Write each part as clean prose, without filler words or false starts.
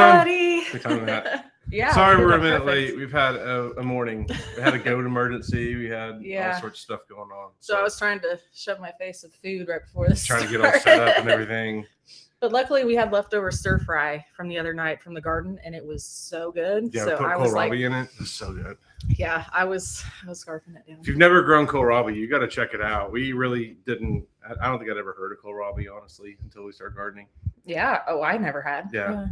everybody. Good time, Matt. Yeah. Sorry we're a minute late. We've had a morning. We had a goat emergency. We had all sorts of stuff going on. So I was trying to shove my face with food right before this. Trying to get all set up and everything. But luckily we had leftover stir fry from the other night from the garden, and it was so good. Yeah, so put I was kohlrabi in it. It's so good. Yeah, I was scarfing it down. If you've never grown kohlrabi, you got to check it out. We really didn't. I don't think I'd ever heard of kohlrabi, honestly, until we started gardening. Yeah. Oh, I never had. Yeah.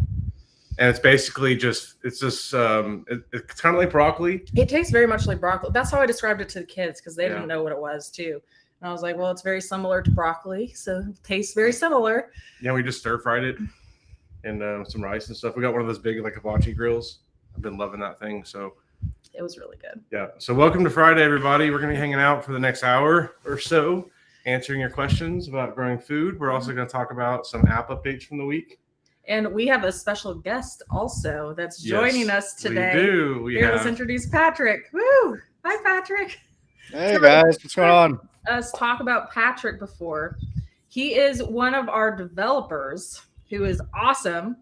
And it's basically it's kind of like broccoli. It tastes very much like broccoli. That's how I described it to the kids because they didn't know what it was too. And I was like, well, it's very similar to broccoli, so it tastes very similar. Yeah, we just stir fried it and some rice and stuff. We got one of those big like hibachi grills. I've been loving that thing. So it was really good. Yeah. So welcome to Friday, everybody. We're going to be hanging out for the next hour or so, answering your questions about growing food. We're also going to talk about some app updates from the week. And we have a special guest also that's joining us today. We do. Let's introduce Patrick. Woo! Hi, Patrick. Hey, guys. What's going on? Us talk about Patrick before. He is one of our developers who is awesome.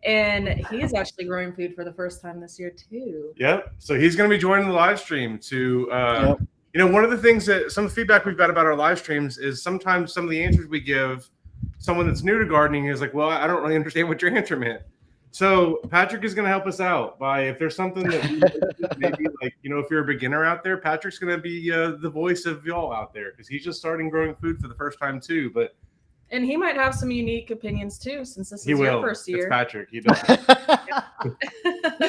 And he is actually growing food for the first time this year, too. Yep. So he's going to be joining the live stream to, one of the things that some feedback we've got about our live streams is sometimes some of the answers we give someone that's new to gardening is like, well, I don't really understand what your answer meant. So Patrick is going to help us out by if there's something that maybe like, if you're a beginner out there, Patrick's going to be the voice of y'all out there because he's just starting growing food for the first time too. And he might have some unique opinions too, since this is your first year. It's Patrick. He does.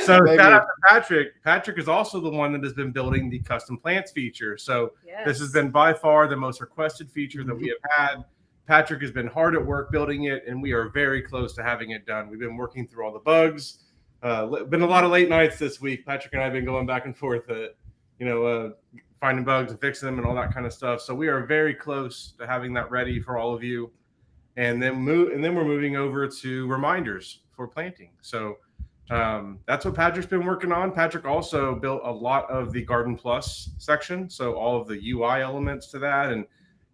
So shout out to Patrick. Patrick is also the one that has been building the custom plants feature. So this has been by far the most requested feature that we have had. Patrick has been hard at work building it, and we are very close to having it done. We've been working through all the bugs. Been a lot of late nights this week. Patrick and I have been going back and forth finding bugs and fixing them and all that kind of stuff. So we are very close to having that ready for all of you. And then we're moving over to reminders for planting. So that's what Patrick's been working on. Patrick also built a lot of the Garden Plus section, so all of the UI elements to that, and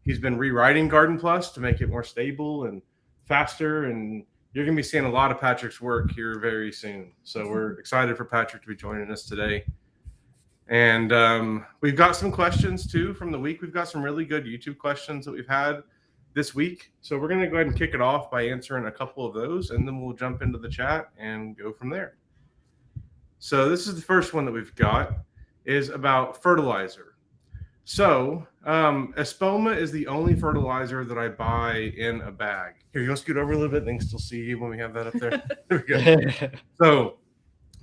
he's been rewriting Garden Plus to make it more stable and faster. And you're going to be seeing a lot of Patrick's work here very soon. So we're excited for Patrick to be joining us today. And we've got some questions too from the week. We've got some really good YouTube questions that we've had this week. So we're going to go ahead and kick it off by answering a couple of those, and then we'll jump into the chat and go from there. So this is the first one that we've got is about fertilizer. So Espoma is the only fertilizer that I buy in a bag. Here, you want to scoot over a little bit? They can still see you when we have that up there. There we go. So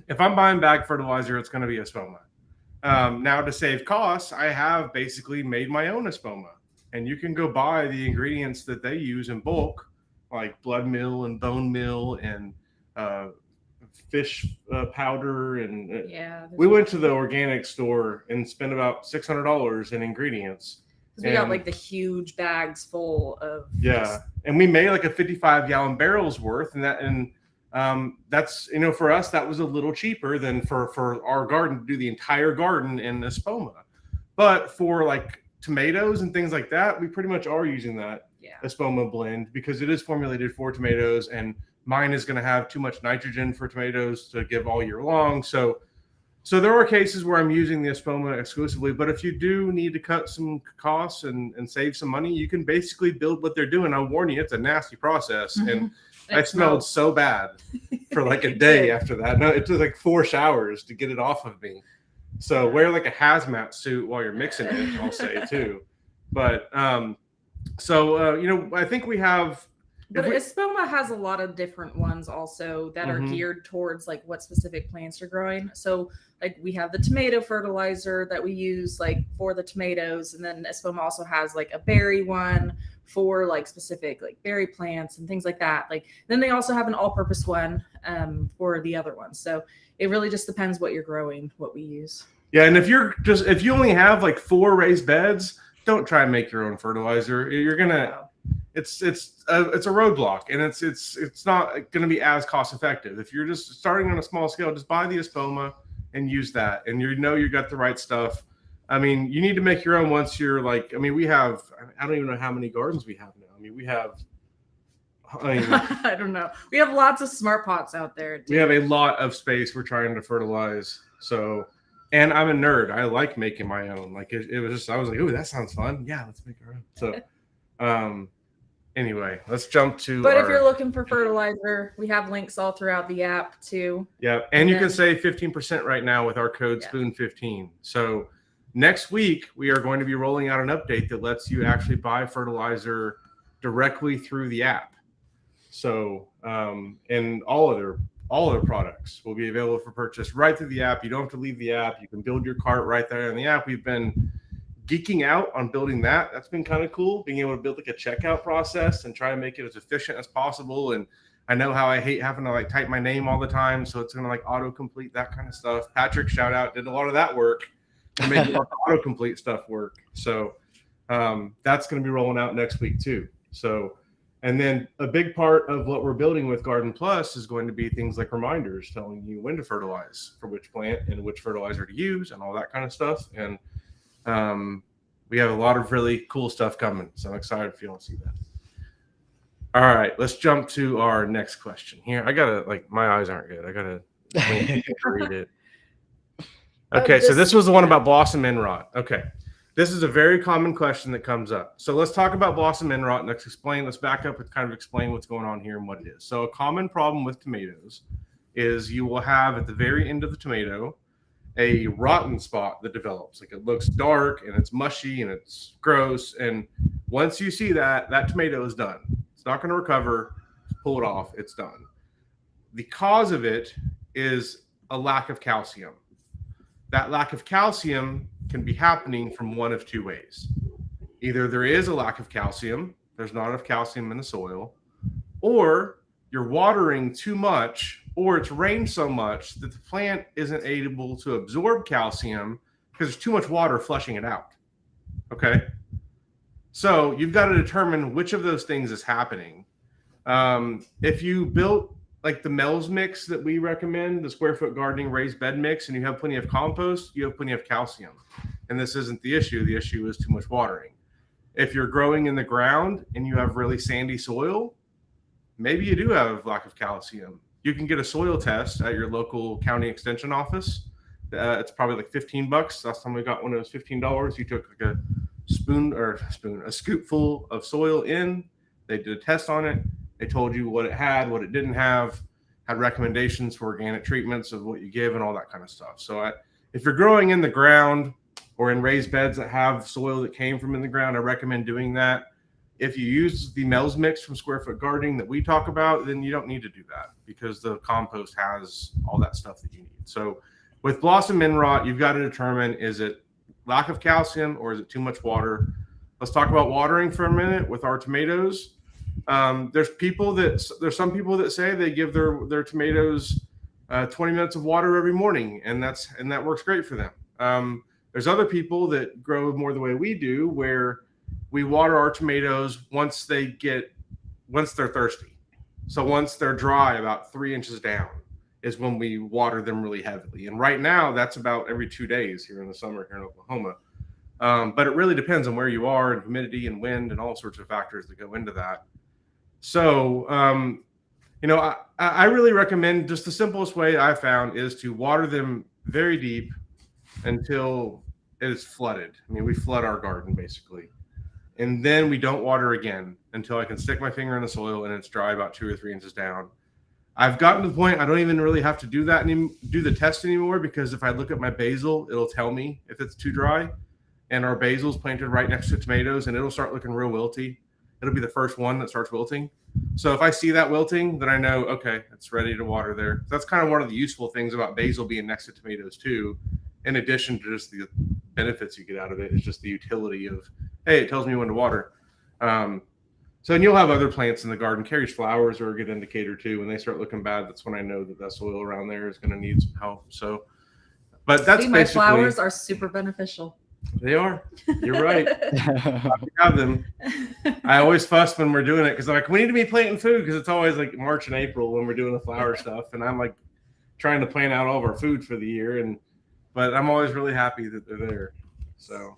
if I'm buying bag fertilizer, it's going to be Espoma. Now to save costs, I have basically made my own Espoma. And you can go buy the ingredients that they use in bulk, like blood meal and bone meal and fish powder. And we went to the organic store and spent about $600 in ingredients. We got like the huge bags full of. Yeah. And we made like a 55-gallon barrels worth. And that's, for us, that was a little cheaper than for our garden to do the entire garden in Espoma. But for like tomatoes and things like that, we pretty much are using that Espoma blend because it is formulated for tomatoes, and mine is going to have too much nitrogen for tomatoes to give all year long. So there are cases where I'm using the Espoma exclusively, but if you do need to cut some costs and save some money, you can basically build what they're doing. I'll warn you, it's a nasty process. And I smelled so bad for like a day after that. No, it took like 4 showers to get it off of me. So wear like a hazmat suit while you're mixing it, I'll say too. But I think we have. But Espoma has a lot of different ones also that are geared towards like what specific plants you're growing. So like we have the tomato fertilizer that we use like for the tomatoes, and then Espoma also has like a berry one for like specific like berry plants and things like that. Like then they also have an all-purpose one for the other ones. So it really just depends what you're growing, what we use. Yeah, and if you only have like 4 raised beds, don't try and make your own fertilizer. You're gonna, it's a roadblock, and it's not gonna be as cost effective. If you're just starting on a small scale, just buy the Espoma and use that, and you got the right stuff. I mean, you need to make your own once you're like, we have, I don't even know how many gardens we have now. We have I mean, I don't know. We have lots of smart pots out there. We have a lot of space we're trying to fertilize. So, and I'm a nerd. I like making my own. Like it was just, I was like, "Ooh, that sounds fun. Yeah, let's make our own." So, anyway, let's jump to. But if you're looking for fertilizer, we have links all throughout the app too. Yeah, and you can save 15% right now with our code Spoon15. So next week we are going to be rolling out an update that lets you actually buy fertilizer directly through the app. So, and all other products will be available for purchase right through the app. You don't have to leave the app. You can build your cart right there in the app. We've been geeking out on building that. That's been kind of cool, being able to build like a checkout process and try to make it as efficient as possible. And I know how I hate having to like type my name all the time, so it's gonna like autocomplete, that kind of stuff. Patrick, shout out, did a lot of that work to make the autocomplete stuff work. So that's gonna be rolling out next week too. So, and then a big part of what we're building with Garden Plus is going to be things like reminders telling you when to fertilize for which plant and which fertilizer to use and all that kind of stuff. And we have a lot of really cool stuff coming, so I'm excited if you don't see that. All right, let's jump to our next question here. I gotta, like, my eyes aren't good. I gotta read it. Okay, so this was the one about blossom end rot. Okay, this is a very common question that comes up. So let's talk about blossom end rot. Let's back up and kind of explain what's going on here and what it is. So a common problem with tomatoes is you will have at the very end of the tomato a rotten spot that develops. Like it looks dark and it's mushy and it's gross. And once you see that, that tomato is done. It's not going to recover. Pull it off. It's done. The cause of it is a lack of calcium. That lack of calcium can be happening from one of two ways. Either there is a lack of calcium, there's not enough calcium in the soil, or you're watering too much, or it's rained so much that the plant isn't able to absorb calcium because there's too much water flushing it out. Okay? So you've got to determine which of those things is happening. If you built like the Mel's mix that we recommend, the square foot gardening raised bed mix, and you have plenty of compost, you have plenty of calcium. And this isn't the issue. The issue is too much watering. If you're growing in the ground and you have really sandy soil, maybe you do have a lack of calcium. You can get a soil test at your local county extension office. It's probably like $15. Last time we got one, it was $15. You took like a a scoopful of soil in. They did a test on it. They told you what it had, what it didn't have, had recommendations for organic treatments of what you give and all that kind of stuff. So if you're growing in the ground or in raised beds that have soil that came from in the ground, I recommend doing that. If you use the Mel's mix from Square Foot Gardening that we talk about, then you don't need to do that because the compost has all that stuff that you need. So with blossom end rot, you've got to determine, is it lack of calcium or is it too much water? Let's talk about watering for a minute with our tomatoes. There's some people that say they give their tomatoes 20 minutes of water every morning, and that works great for them. There's other people that grow more the way we do, where we water our tomatoes once they're thirsty. So once they're dry, about 3 inches down is when we water them really heavily. And right now that's about every 2 days here in the summer here in Oklahoma. But it really depends on where you are and humidity and wind and all sorts of factors that go into that. So, I really recommend, just the simplest way I found is to water them very deep until it is flooded. I mean, we flood our garden basically. And then we don't water again until I can stick my finger in the soil and it's dry about 2 or 3 inches down. I've gotten to the point I don't even really have to do the test anymore, because if I look at my basil, it'll tell me if it's too dry. And our basil is planted right next to tomatoes, and it'll start looking real wilty. It'll be the first one that starts wilting. So if I see that wilting, then I know, okay, it's ready to water there. So that's kind of one of the useful things about basil being next to tomatoes too. In addition to just the benefits you get out of it, is just the utility of, hey, it tells me when to water. So, and you'll have other plants in the garden. Carrie's flowers are a good indicator too. When they start looking bad, that's when I know that soil around there is going to need some help. So, but that's my flowers are super beneficial. They are. You're right. We have them. I always fuss when we're doing it because I'm like, we need to be planting food, because it's always like March and April when we're doing the flower stuff, and I'm like trying to plan out all of our food for the year, but I'm always really happy that they're there. So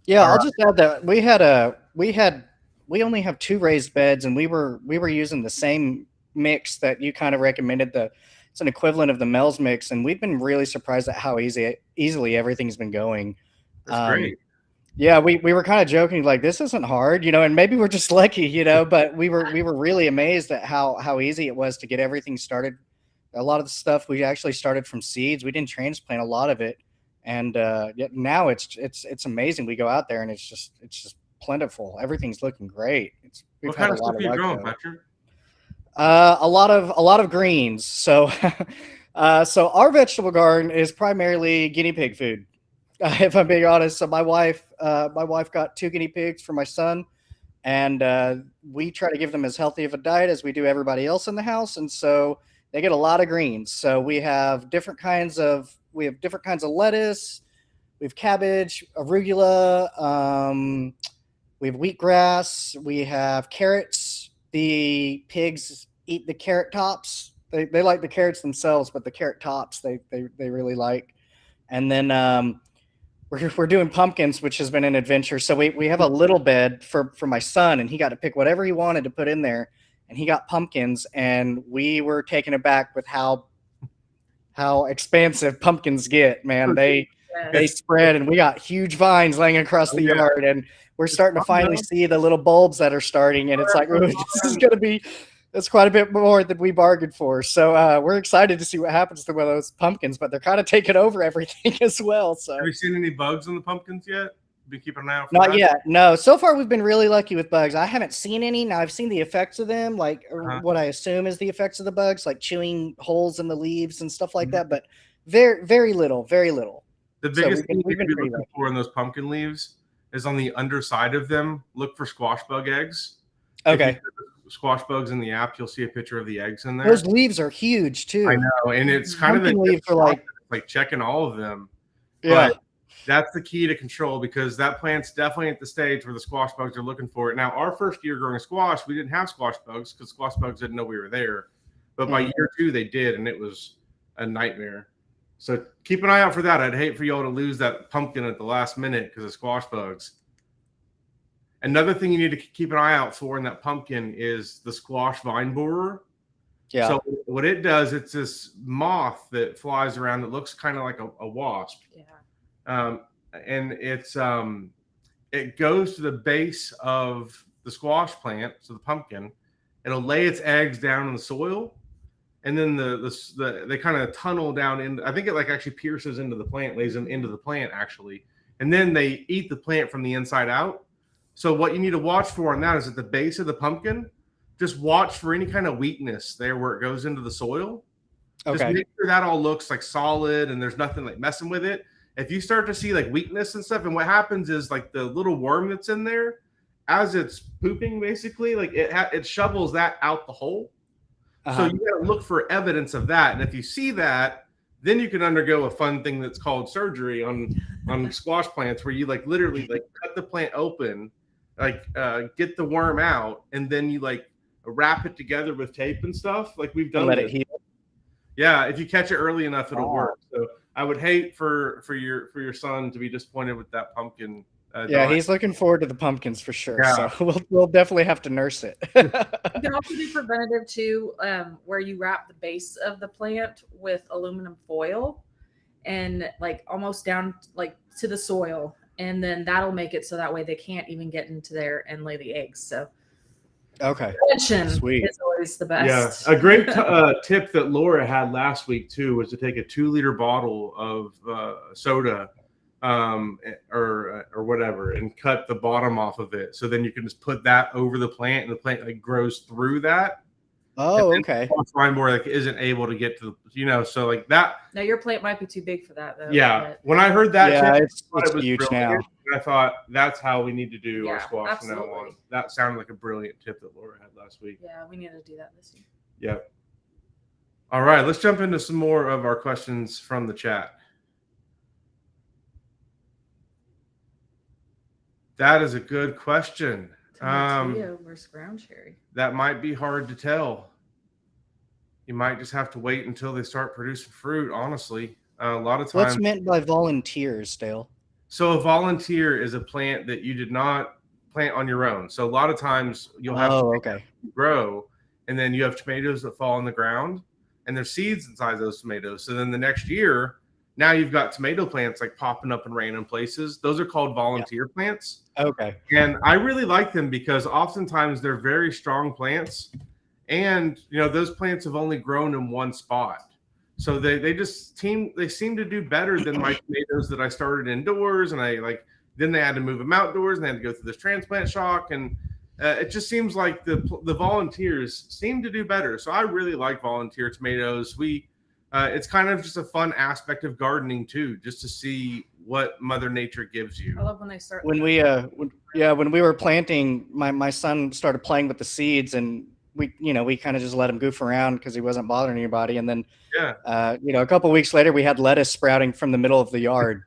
yeah, I'll just add that we had we only have 2 raised beds, and we were using the same mix that you kind of recommended. It's an equivalent of the Mel's mix, and we've been really surprised at how easily everything's been going. That's great. Yeah, we were kind of joking, like, this isn't hard, and maybe we're just lucky, but we were really amazed at how easy it was to get everything started. A lot of the stuff we actually started from seeds. We didn't transplant a lot of it, and now it's amazing. We go out there and it's just plentiful. Everything's looking great. What kind of stuff are you growing, Patrick? A lot of greens. So so our vegetable garden is primarily guinea pig food. If I'm being honest. So my wife got 2 guinea pigs for my son, and we try to give them as healthy of a diet as we do everybody else in the house. And so they get a lot of greens. So we have different kinds of lettuce. We have cabbage, arugula. We have wheatgrass. We have carrots. The pigs eat the carrot tops. They like the carrots themselves, but the carrot tops they really like. And then we're doing pumpkins, which has been an adventure. So we have a little bed for my son, and he got to pick whatever he wanted to put in there. And he got pumpkins, and we were taken aback with how expansive pumpkins get, man. They spread, and we got huge vines laying across the yard, and we're starting to finally see the little bulbs that are starting, and it's like, this is going to be, that's quite a bit more than we bargained for. So we're excited to see what happens to those pumpkins, but they're kind of taking over everything as well. So have you seen any bugs on the pumpkins yet? Been keeping an eye out for Not that? yet. No. So far, we've been really lucky with bugs. I haven't seen any. Now, I've seen the effects of them, like what I assume is the effects of the bugs, like chewing holes in the leaves and stuff like that. But very, very little, very little. The biggest thing you can be looking for in those pumpkin leaves is on the underside of them. Look for squash bug eggs. Okay. Squash bugs in the app, you'll see a picture of the eggs in there. Those leaves are huge too. I know, and it's kind pumpkin of leaves are like checking all of them. Yeah. But that's the key to control, because that plant's definitely at the stage where the squash bugs are looking for it. Now, our first year growing squash, we didn't have squash bugs because squash bugs didn't know we were there. But by year 2, they did, and it was a nightmare. So keep an eye out for that. I'd hate for y'all to lose that pumpkin at the last minute because of squash bugs. Another thing you need to keep an eye out for in that pumpkin is the squash vine borer. Yeah. So what it does, it's this moth that flies around that looks kind of like a wasp. Yeah. And it goes to the base of the squash plant, so the pumpkin. It'll lay its eggs down in the soil, and then they kind of tunnel down in. I think it actually pierces into the plant, lays them into the plant actually, and then they eat the plant from the inside out. So what you need to watch for on that is at the base of the pumpkin, just watch for any kind of weakness there where it goes into the soil. Okay. Just make sure that all looks like solid and there's nothing like messing with it. If you start to see like weakness and stuff, and what happens is like the little worm that's in there, as it's pooping, basically, like it shovels that out the hole. So you got to look for evidence of that. And if you see that, then you can undergo a fun thing that's called surgery on squash plants, where you literally cut the plant open, get the worm out, and then you wrap it together with tape and stuff. Like we've done. Let it heal. Yeah, if you catch it early enough, it'll work. So I would hate for your son to be disappointed with that pumpkin. Yeah, he's looking forward to the pumpkins for sure. Yeah. So we'll definitely have to nurse it. You can also do preventative too, where you wrap the base of the plant with aluminum foil and almost down to the soil, and then that'll make it so that way they can't even get into there and lay the eggs. So okay, sweet, is always the best. Yeah, a great tip that Laura had last week too was to take a 2-liter bottle of soda or whatever and cut the bottom off of it, so then you can just put that over the plant and the plant grows through that. Oh, okay. Vine borer isn't able to get to so that. Now your plant might be too big for that though. Yeah, when I heard that, tip, it's huge now. I thought that's how we need to do our squash absolutely. from now on. That sounded like a brilliant tip that Laura had last week. Yeah, we need to do that this year. Yep. All right, let's jump into some more of our questions from the chat. That is a good question. Tomato versus ground cherry. That might be hard to tell. You might just have to wait until they start producing fruit, honestly. A lot of times. What's meant by volunteers, Dale? So a volunteer is a plant that you did not plant on your own. So a lot of times you'll have okay. grow, and then you have tomatoes that fall on the ground, and there's seeds inside those tomatoes. So then the next year, now you've got tomato plants like popping up in random places. Those are called volunteer plants. Okay. And I really like them because oftentimes they're very strong plants, and those plants have only grown in one spot. So they seem to do better than my tomatoes that I started indoors, and then they had to move them outdoors, and they had to go through this transplant shock, and it just seems like the volunteers seem to do better. So I really like volunteer tomatoes. It's kind of just a fun aspect of gardening too, just to see what Mother Nature gives you. I love when they start. When we were planting, my son started playing with the seeds, and we kind of just let him goof around because he wasn't bothering anybody. And then, a couple of weeks later, we had lettuce sprouting from the middle of the yard,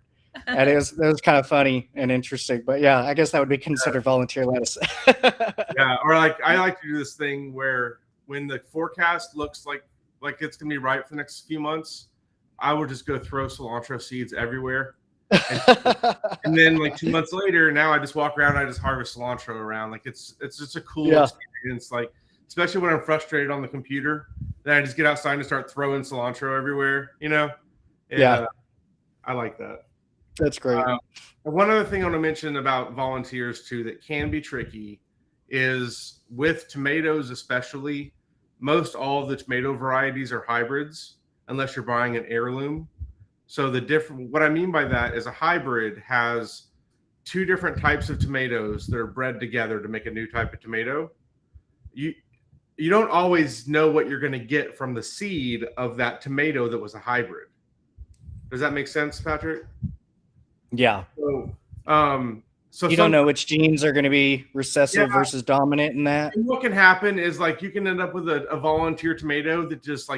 and it was kind of funny and interesting. But yeah, I guess that would be considered volunteer lettuce. Yeah, or I like to do this thing where when the forecast looks like it's gonna be right for the next few months, I would just go throw cilantro seeds everywhere. And then 2 months later, now I just walk around and I just harvest cilantro around. It's just a cool experience. Especially when I'm frustrated on the computer, then I just get outside and start throwing cilantro everywhere. I like that. That's great. One other thing I want to mention about volunteers too that can be tricky is with tomatoes, especially. Most all of the tomato varieties are hybrids, unless you're buying an heirloom. So what I mean by that is a hybrid has two different types of tomatoes that are bred together to make a new type of tomato. You don't always know what you're going to get from the seed of that tomato that was a hybrid. Does that make sense, Patrick? Yeah. So you don't know which genes are going to be recessive versus dominant in that. And what can happen is you can end up with a volunteer tomato that just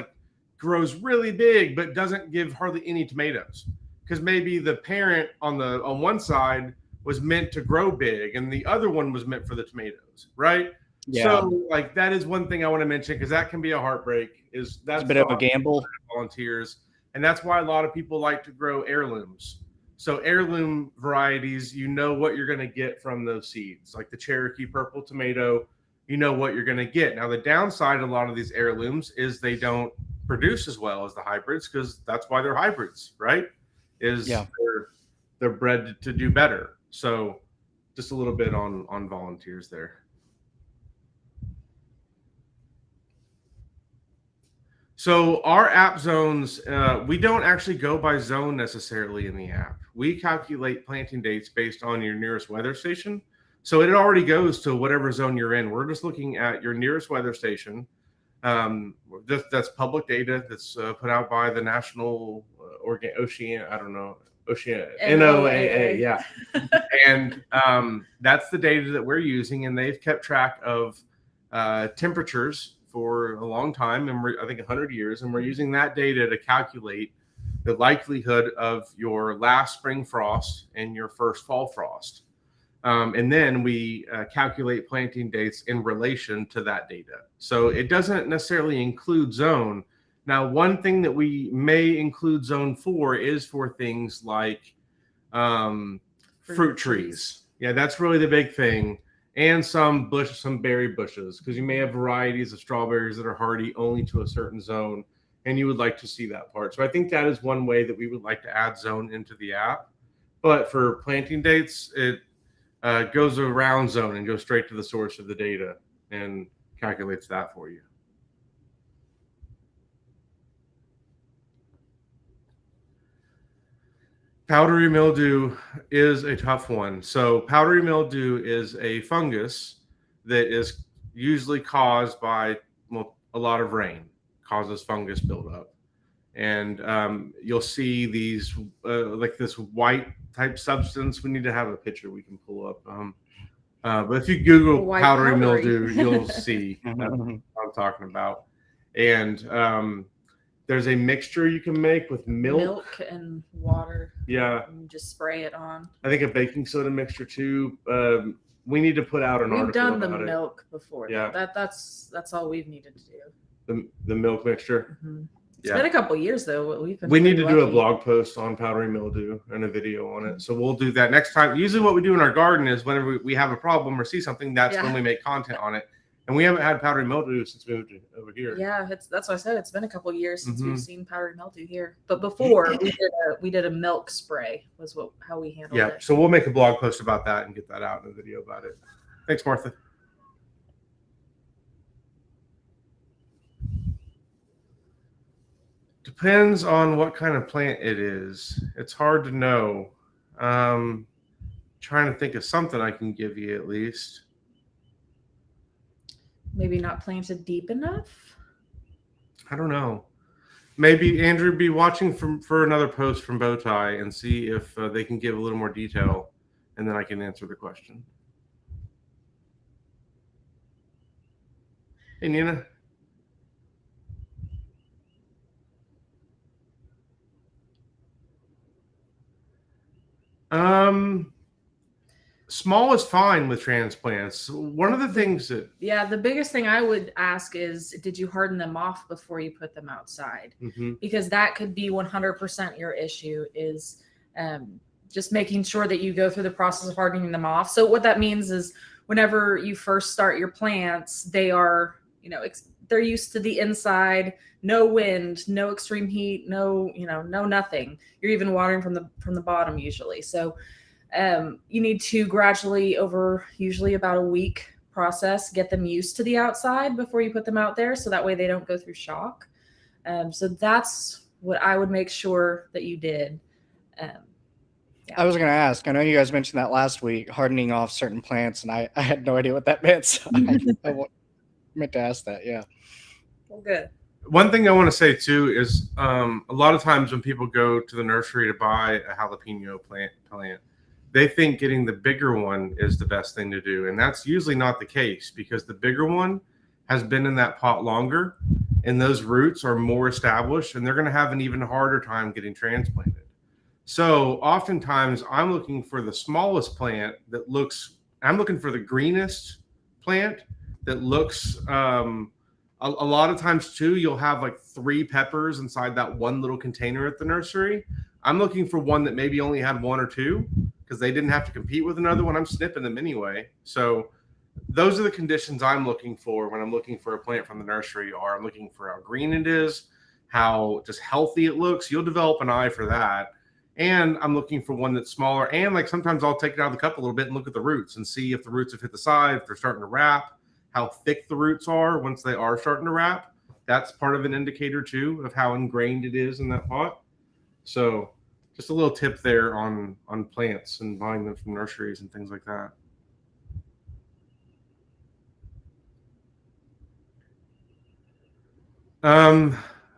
grows really big but doesn't give hardly any tomatoes, because maybe the parent on one side was meant to grow big and the other one was meant for the tomatoes, right? Yeah. So that is one thing I want to mention, because that can be a heartbreak. That's a bit of a gamble. Volunteers, and that's why a lot of people like to grow heirlooms. So heirloom varieties, you know what you're going to get from those seeds, like the Cherokee purple tomato. You know what you're going to get. Now the downside of a lot of these heirlooms is they don't produce as well as the hybrids, because that's why they're hybrids, right? They're bred to do better. So just a little bit on volunteers there. So our app zones, we don't actually go by zone necessarily in the app. We calculate planting dates based on your nearest weather station. So it already goes to whatever zone you're in. We're just looking at your nearest weather station. That's public data that's put out by the National NOAA. Yeah. And that's the data that we're using, and they've kept track of temperatures for a long time, and I think 100 years, and we're using that data to calculate the likelihood of your last spring frost and your first fall frost. And then we calculate planting dates in relation to that data. So it doesn't necessarily include zone. Now, one thing that we may include zone for is for things like fruit trees. Yeah, that's really the big thing. And some berry bushes, because you may have varieties of strawberries that are hardy only to a certain zone, and you would like to see that part. So I think that is one way that we would like to add zone into the app. But for planting dates, it goes around zone and goes straight to the source of the data and calculates that for you. Powdery mildew is a tough one. So powdery mildew is a fungus that is usually caused by a lot of rain, causes fungus buildup. And you'll see these this white type substance. We need to have a picture we can pull up. But if you Google powdery mildew, you'll see what I'm talking about. And there's a mixture you can make with milk and water. Yeah. And just spray it on. I think a baking soda mixture too. We need to put out an article. We've done the milk before. Yeah. That's all we've needed to do. The milk mixture. Mm-hmm. It's been a couple years though. We need to do a blog post on powdery mildew and a video on it. So we'll do that next time. Usually what we do in our garden is whenever we have a problem or see something, that's when we make content on it. And we haven't had powdery mildew since we moved over here. Yeah, that's what I said. It's been a couple years since we've seen powdery mildew here. But before we did a milk spray was how we handled it. Yeah, so we'll make a blog post about that and get that out in a video about it. Thanks, Martha. Depends on what kind of plant it is. It's hard to know. Trying to think of something I can give you at least. Maybe not planted deep enough? I don't know. Maybe Andrew be watching for another post from Bowtie and see if they can give a little more detail, and then I can answer the question. Hey, Nina. Small is fine with transplants. One of the things that... Yeah, the biggest thing I would ask is, did you harden them off before you put them outside? Because that could be 100% your issue, is just making sure that you go through the process of hardening them off. So what that means is whenever you first start your plants, they are, they're used to the inside, no wind, no extreme heat, no nothing. You're even watering from the bottom usually. So you need to gradually, over usually about a week process, get them used to the outside before you put them out there. So that way they don't go through shock. So that's what I would make sure that you did. I was going to ask, I know you guys mentioned that last week, hardening off certain plants, and I had no idea what that meant. So I meant to ask that. Yeah. Well, good. One thing I want to say too is a lot of times when people go to the nursery to buy a jalapeno plant, they think getting the bigger one is the best thing to do. And that's usually not the case, because the bigger one has been in that pot longer and those roots are more established, and they're going to have an even harder time getting transplanted. So oftentimes I'm looking for the smallest plant I'm looking for the greenest plant that looks, a lot of times too, you'll have like 3 peppers inside that one little container at the nursery. I'm looking for one that maybe only had 1 or 2, because they didn't have to compete with another one. I'm snipping them anyway. So those are the conditions I'm looking for when I'm looking for a plant from the nursery. Or I'm looking for how green it is, how just healthy it looks. You'll develop an eye for that. And I'm looking for one that's smaller. And like sometimes I'll take it out of the cup a little bit and look at the roots and see if the roots have hit the side, if they're starting to wrap, how thick the roots are once they are starting to wrap. That's part of an indicator too of how ingrained it is in that pot. So just a little tip there on plants and buying them from nurseries and things like that.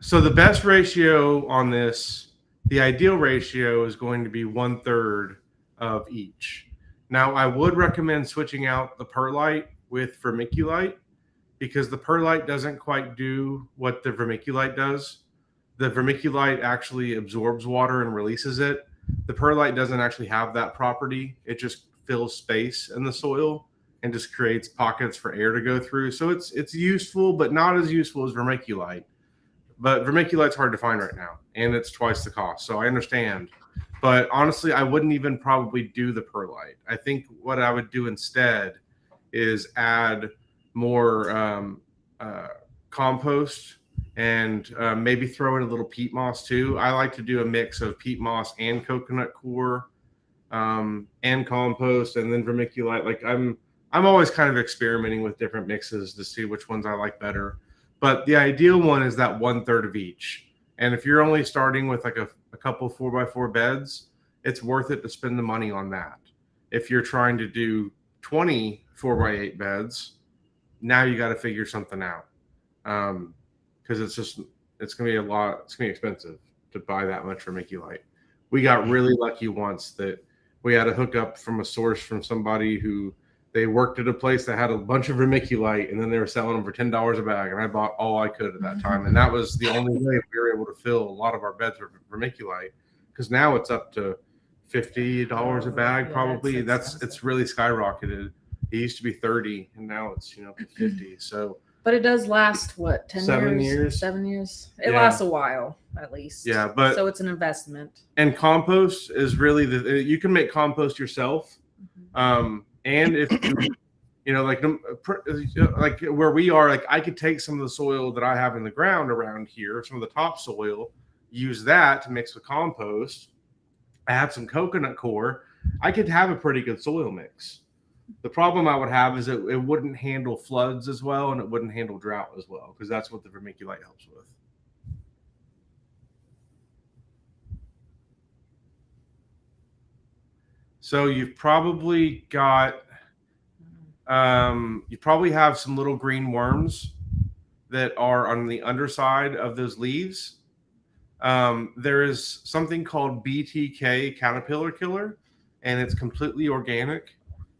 So the best ratio on this, the ideal ratio is going to be 1/3 of each. Now, I would recommend switching out the perlite with vermiculite, because the perlite doesn't quite do what the vermiculite does. The vermiculite actually absorbs water and releases it. The perlite doesn't actually have that property. It just fills space in the soil and just creates pockets for air to go through. So it's useful, but not as useful as vermiculite. But vermiculite's hard to find right now, and it's twice the cost. So I understand. But honestly, I wouldn't even probably do the perlite. I think what I would do instead is add more compost, and maybe throw in a little peat moss too. I like to do a mix of peat moss and coconut coir, and compost, and then vermiculite. Like I'm always kind of experimenting with different mixes to see which ones I like better. But the ideal one is that 1/3 of each. And if you're only starting with like a couple 4x4 beds, it's worth it to spend the money on that. If you're trying to do 20 4x8 beds, now you got to figure something out. Because it's going to be a lot. It's going to be expensive to buy that much vermiculite. We got really lucky once that we had a hookup from a source from somebody who they worked at a place that had a bunch of vermiculite, and then they were selling them for $10 a bag. And I bought all I could at that time. And that was the only way we were able to fill a lot of our beds with vermiculite, because now it's up to $50 a bag, probably. It's really skyrocketed. It used to be 30, and now it's 50. So But it does last, what, 10 7 years? years? 7 years? It lasts a while, at least. Yeah, but so it's an investment. And compost is really you can make compost yourself. And if like where we are, like I could take some of the soil that I have in the ground around here, some of the topsoil, use that to mix with compost, add some coconut coir. I could have a pretty good soil mix. The problem I would have is it wouldn't handle floods as well, and it wouldn't handle drought as well, because that's what the vermiculite helps with. So you've probably got, you probably have some little green worms that are on the underside of those leaves. There is something called BTK caterpillar killer, and it's completely organic.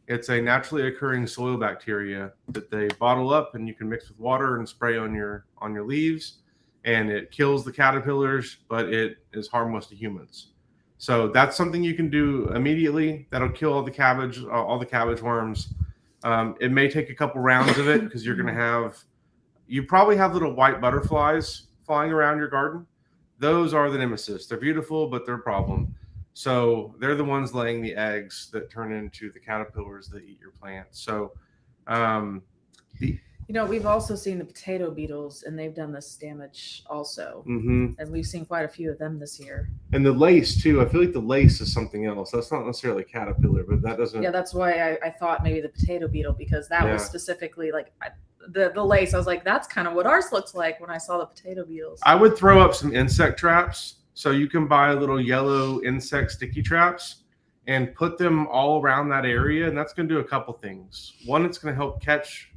It's a naturally occurring soil bacteria that they bottle up, and you can mix with water and spray on your leaves, and it kills the caterpillars, but it is harmless to humans. So that's something you can do immediately. That'll kill all the cabbage worms. It may take a couple rounds of it because you probably have little white butterflies flying around your garden. Those are the nemesis. They're beautiful, but they're a problem. So they're the ones laying the eggs that turn into the caterpillars that eat your plants. So, we've also seen the potato beetles, and they've done this damage also. And we've seen quite a few of them this year. And the lace too. I feel like the lace is something else. That's not necessarily caterpillar, but that doesn't. Yeah, that's why I thought maybe the potato beetle, because that was specifically like the lace. I was like, that's kind of what ours looks like when I saw the potato beetles. I would throw up some insect traps. So you can buy little yellow insect sticky traps and put them all around that area. And that's going to do a couple things. One, it's going to help catch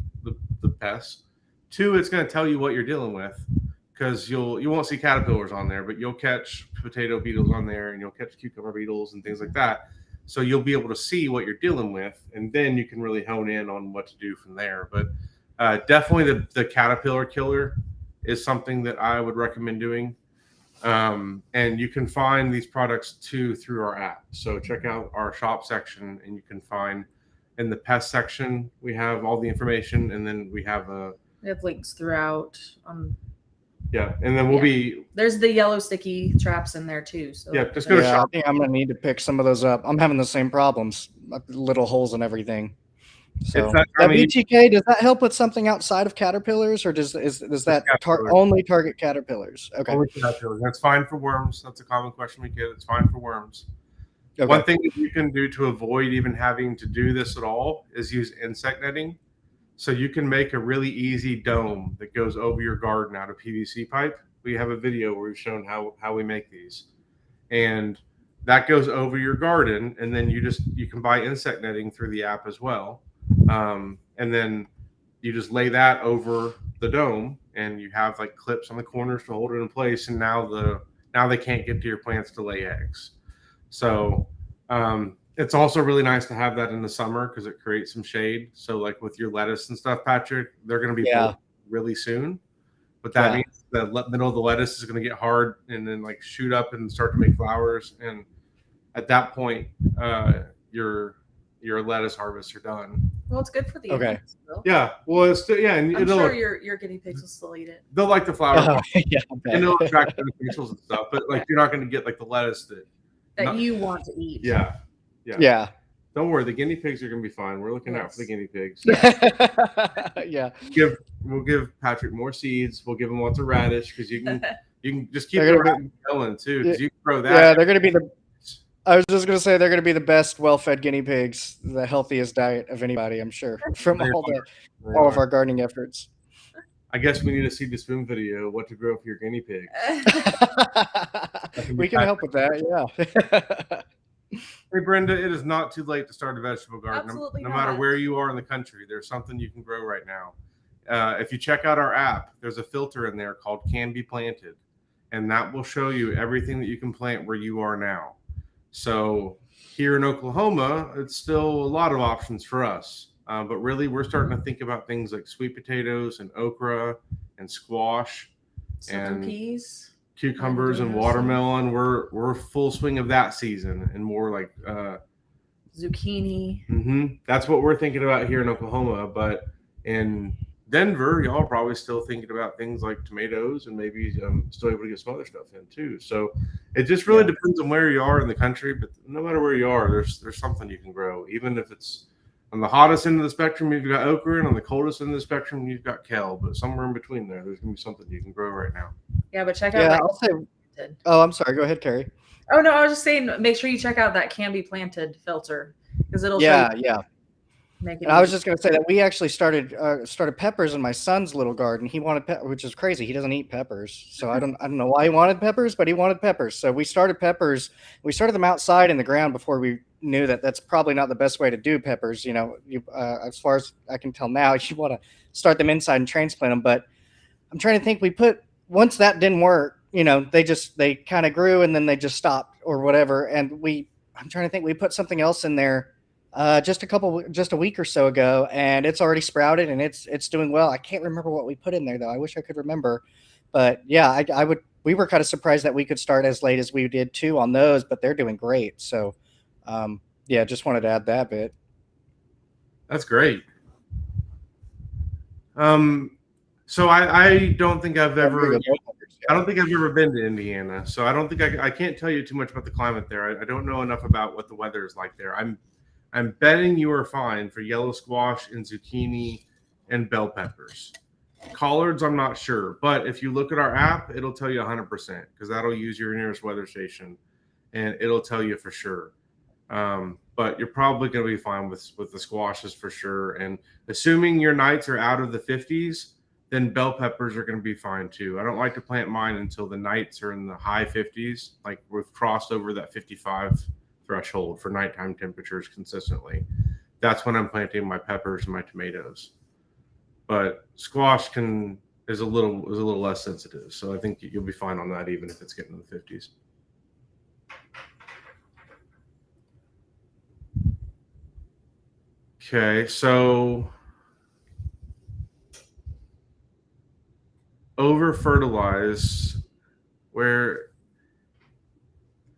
the pests. Two, it's going to tell you what you're dealing with, because you won't see caterpillars on there, but you'll catch potato beetles on there, and you'll catch cucumber beetles and things like that. So you'll be able to see what you're dealing with, and then you can really hone in on what to do from there. But definitely the caterpillar killer is something that I would recommend doing. And you can find these products too through our app. So check out our shop section, and you can find in the pest section, we have all the information, and then we have links throughout. And then there's the yellow sticky traps in there too. So just go to shop. I think I'm gonna need to pick some of those up. I'm having the same problems, little holes and everything. So that BTK, does that help with something outside of caterpillars, or does that only target caterpillars? Okay. Only caterpillars. That's fine for worms. That's a common question we get. It's fine for worms. Okay. One thing that you can do to avoid even having to do this at all is use insect netting. So you can make a really easy dome that goes over your garden out of PVC pipe. We have a video where we've shown how we make these. And that goes over your garden, and then you can buy insect netting through the app as well. And then you just lay that over the dome, and you have like clips on the corners to hold it in place. And now they can't get to your plants to lay eggs. So it's also really nice to have that in the summer because it creates some shade. So like with your lettuce and stuff, Patrick, they're going to be really soon. But that means the middle of the lettuce is going to get hard and then like shoot up and start to make flowers. And at that point, your lettuce harvests are done. Well, it's good for the insects, though. Yeah. Well, it's still, and I'm sure your guinea pigs will still eat it. They'll like the flower. And they'll attract the facials and stuff. But like you're not going to get like the lettuce that you want to eat. Yeah. Don't worry, the guinea pigs are going to be fine. We're looking out for the guinea pigs. We'll give Patrick more seeds. We'll give him lots of radish because you can just keep it going too. Because you can grow that. Yeah, they're going to be I was just going to say they're going to be the best well-fed guinea pigs, the healthiest diet of anybody, I'm sure, from all of our gardening efforts. I guess we need to see the spoon video, what to grow for your guinea pigs. We can help with that, yeah. Hey, Brenda, it is not too late to start a vegetable garden. Absolutely no matter where you are in the country, there's something you can grow right now. If you check out our app, there's a filter in there called Can Be Planted, and that will show you everything that you can plant where you are now. So here in Oklahoma, it's still a lot of options for us. But really, we're starting to think about things like sweet potatoes and okra and squash and peas, cucumbers and watermelon. We're full swing of that season, and more like zucchini. That's what we're thinking about here in Oklahoma. But in Denver, y'all are probably still thinking about things like tomatoes and maybe still able to get some other stuff in too. So it just really depends on where you are in the country. But no matter where you are, there's something you can grow. Even if it's on the hottest end of the spectrum, you've got okra, and on the coldest end of the spectrum, you've got kale. But somewhere in between there's going to be something you can grow right now. Yeah, but check out. Yeah, I'll say. Oh, I'm sorry. Go ahead, Carrie. Oh no, I was just saying, make sure you check out that can be planted filter because it'll. Yeah. Make it and I was just going to say that we actually started peppers in my son's little garden. He wanted which is crazy. He doesn't eat peppers, so I don't know why he wanted peppers, but he wanted peppers. So we started peppers. We started them outside in the ground before we knew that that's probably not the best way to do peppers. You know, as far as I can tell now, you want to start them inside and transplant them. But I'm trying to think. Once that didn't work, you know, they kind of grew and then they just stopped or whatever. And I'm trying to think. We put something else in there. Just a week or so ago, and it's already sprouted and it's doing well. I can't remember what we put in there though. I wish I could remember, but yeah, we were kind of surprised that we could start as late as we did too on those, but they're doing great. So, yeah, just wanted to add that bit. That's great. So I don't think I've ever been to Indiana, so I don't think I can't tell you too much about the climate there. I don't know enough about what the weather is like there. I'm betting you are fine for yellow squash and zucchini and bell peppers. Collards, I'm not sure. But if you look at our app, it'll tell you 100% because that'll use your nearest weather station, and it'll tell you for sure. But you're probably going to be fine with the squashes for sure. And assuming your nights are out of the 50s, then bell peppers are going to be fine too. I don't like to plant mine until the nights are in the high 50s. Like we've crossed over that 55 threshold for nighttime temperatures consistently. That's when I'm planting my peppers and my tomatoes. But squash is a little less sensitive, so I think you'll be fine on that even if it's getting in the 50s. Okay, so over fertilize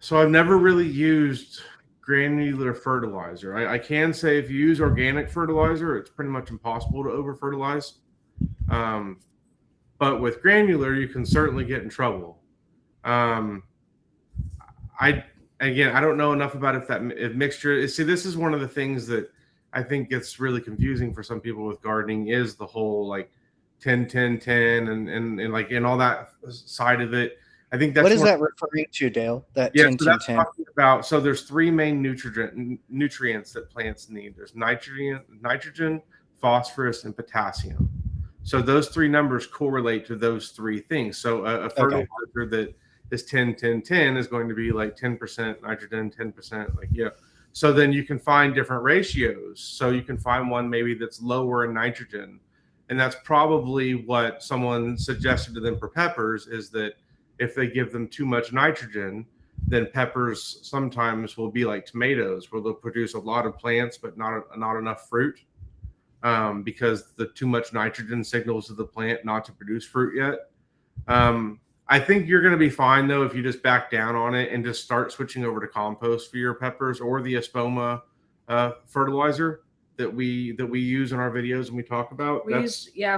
so I've never really used granular fertilizer. I can say if you use organic fertilizer, it's pretty much impossible to over fertilize. But with granular, you can certainly get in trouble. I don't know enough about if mixture. See, this is one of the things that I think gets really confusing for some people with gardening is the whole like 10-10-10 and like and all that side of it. I think that's what is that referring to, Dale? That 10-10-10. So that's talking about. So there's three main nutrients that plants need. There's nitrogen, phosphorus, and potassium. So those three numbers correlate to those three things. So a fertilizer that is 10-10-10 is going to be like 10% nitrogen, 10% like So then you can find different ratios. So you can find one maybe that's lower in nitrogen, and that's probably what someone suggested to them for peppers is that. If they give them too much nitrogen, then peppers sometimes will be like tomatoes, where they'll produce a lot of plants but not enough fruit, because the too much nitrogen signals to the plant not to produce fruit yet. I think you're going to be fine though if you just back down on it and just start switching over to compost for your peppers or the Espoma fertilizer that we use in our videos and we talk about.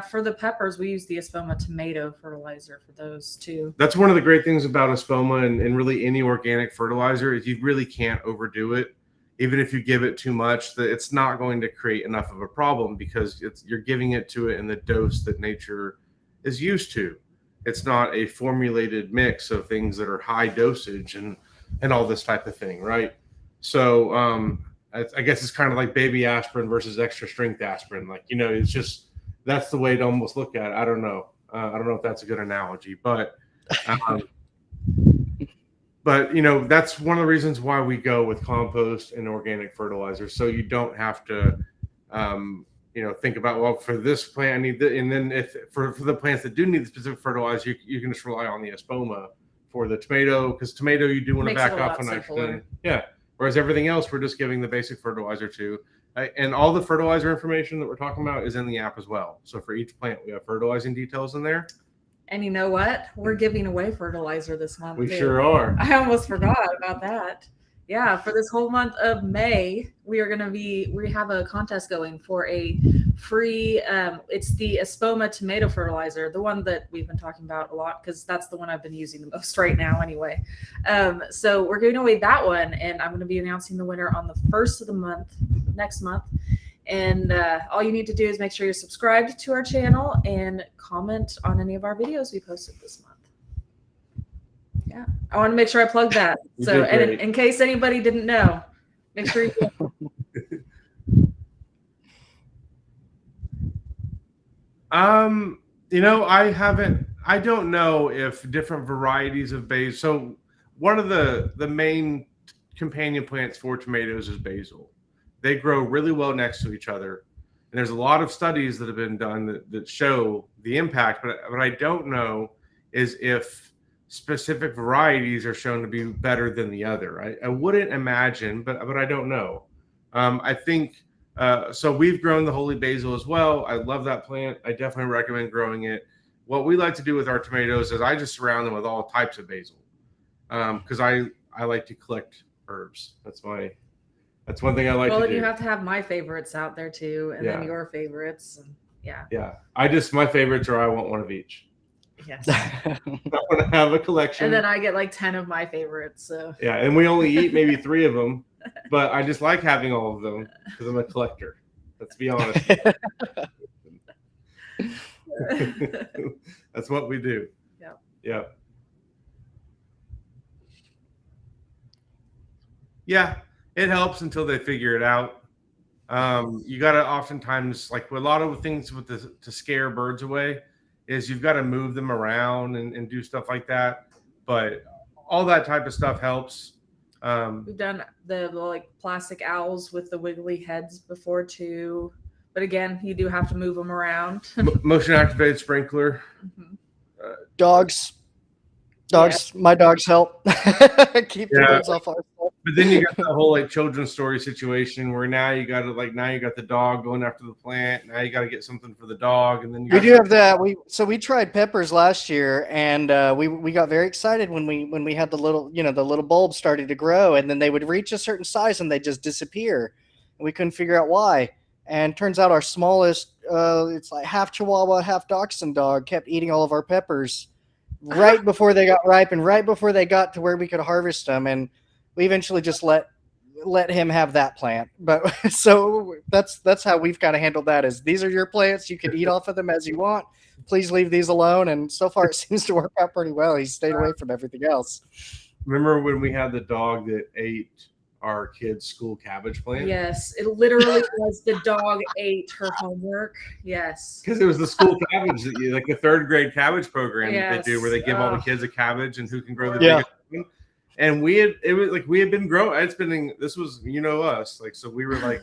For the peppers, we use the Espoma tomato fertilizer for those too. That's one of the great things about Espoma and really any organic fertilizer is you really can't overdo it. Even if you give it too much, it's not going to create enough of a problem because you're giving it to it in the dose that nature is used to. It's not a formulated mix of things that are high dosage and all this type of thing, right? So I guess it's kind of like baby aspirin versus extra strength aspirin. Like, it's just, that's the way to almost look at it. I don't know. I don't know if that's a good analogy, but that's one of the reasons why we go with compost and organic fertilizer. So you don't have to, think about, well, for this plant, I need that. And then if for the plants that do need the specific fertilizer, you can just rely on the Espoma for the tomato, because tomato, you do want to back off on nitrogen. Yeah. Whereas everything else, we're just giving the basic fertilizer to. And all the fertilizer information that we're talking about is in the app as well. So for each plant, we have fertilizing details in there. And you know what? We're giving away fertilizer this month. We sure are. I almost forgot about that. Yeah, for this whole month of May, we have a contest going for a free, it's the Espoma tomato fertilizer, the one that we've been talking about a lot, because that's the one I've been using the most right now anyway. So we're giving away that one, and I'm going to be announcing the winner on the 1st of the month, next month. And all you need to do is make sure you're subscribed to our channel and comment on any of our videos we posted this month. Yeah, I want to make sure I plug that. So, and in case anybody didn't know, make sure you do. I don't know if different varieties of basil. So one of the main companion plants for tomatoes is basil. They grow really well next to each other. And there's a lot of studies that have been done that show the impact, but what I don't know is if specific varieties are shown to be better than the other. I wouldn't imagine, but I don't know. I think so. We've grown the holy basil as well. I love that plant. I definitely recommend growing it. What we like to do with our tomatoes is I just surround them with all types of basil because I like to collect herbs. That's one thing I like to do. Well, then you have to have my favorites out there too, and then your favorites. And yeah. My favorites are I want one of each. Yes. I want to have a collection. And then I get like 10 of my favorites. So yeah, and we only eat maybe 3 of them, but I just like having all of them because I'm a collector. Let's be honest. That's what we do. Yeah. Yeah, it helps until they figure it out. You got to oftentimes, like a lot of things to scare birds away, is you've got to move them around and do stuff like that. But all that type of stuff helps. We've done the like plastic owls with the wiggly heads before too. But again, you do have to move them around. Motion activated sprinkler. Mm-hmm. Dogs. My dogs help keep the birds off our stuff. But then you got the whole like children's story situation where now you got the dog going after the plant. Now you got to get something for the dog, and then we do have that. We tried peppers last year, and we got very excited when we had the little bulbs started to grow, and then they would reach a certain size and they just disappear, and we couldn't figure out why. And turns out our smallest, it's like half Chihuahua, half Dachshund dog, kept eating all of our peppers right before they got ripe and right before they got to where we could harvest them. And we eventually just let him have that plant. But so that's how we've kind of handled that. Is these are your plants. You can eat off of them as you want. Please leave these alone. And so far it seems to work out pretty well. He's stayed away from everything else. Remember when we had the dog that ate our kids' school cabbage plant? Yes, it literally was the dog ate her homework. Yes, because it was the school cabbage that like the 3rd grade cabbage program that they do, where they give all the kids a cabbage and who can grow the biggest one. And we had been growing. This was us, like, so we were like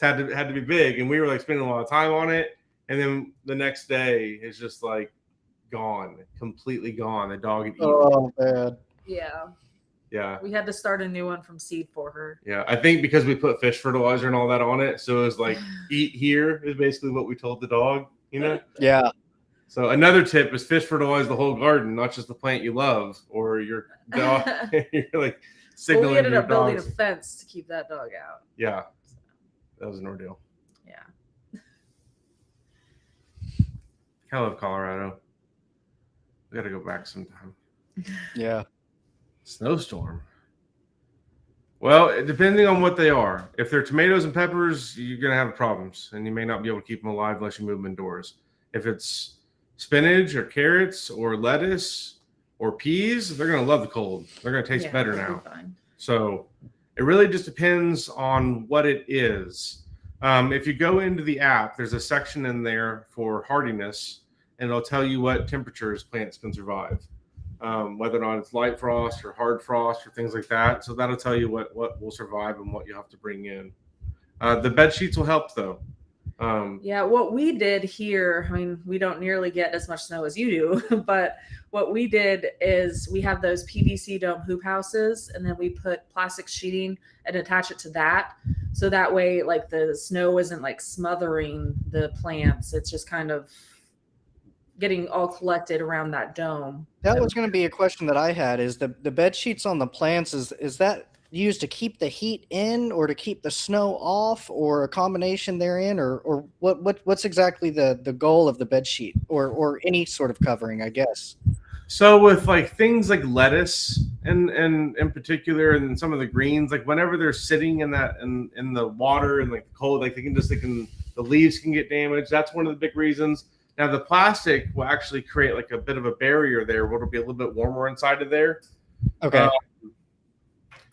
it had to be big, and we were like spending a lot of time on it. And then the next day it's just like gone, completely gone. The dog had eaten. Oh man. Yeah. We had to start a new one from seed for her. Yeah, I think because we put fish fertilizer and all that on it, so it was like eat here is basically what we told the dog. Yeah. So another tip is fish fertilize the whole garden, not just the plant you love or your dog. You're like signaling. We ended up building dogs. a fence to keep that dog out. Yeah, that was an ordeal. Yeah. I love Colorado. We got to go back sometime. Yeah. Snowstorm. Well, depending on what they are. If they're tomatoes and peppers, you're going to have problems, and you may not be able to keep them alive unless you move them indoors. If it's spinach or carrots or lettuce or peas, they're going to love the cold. They're going to taste better now. So it really just depends on what it is. If you go into the app, there's a section in there for hardiness, and it'll tell you what temperatures plants can survive. Whether or not it's light frost or hard frost or things like that. So that'll tell you what will survive and what you have to bring in. The bed sheets will help though. What we did here, I mean, we don't nearly get as much snow as you do, but what we did is we have those PVC dome hoop houses, and then we put plastic sheeting and attach it to that. So that way, like, the snow isn't like smothering the plants. It's just kind of getting all collected around that dome. That was going to be a question that I had, is the bed sheets on the plants, is that used to keep the heat in or to keep the snow off, or a combination therein, or what's exactly the goal of the bed sheet or any sort of covering, I guess? So with like things like lettuce and in particular, and some of the greens, like whenever they're sitting in the water and like the cold, like the leaves can get damaged. That's one of the big reasons. Now the plastic will actually create like a bit of a barrier there, where it'll be a little bit warmer inside of there. Okay.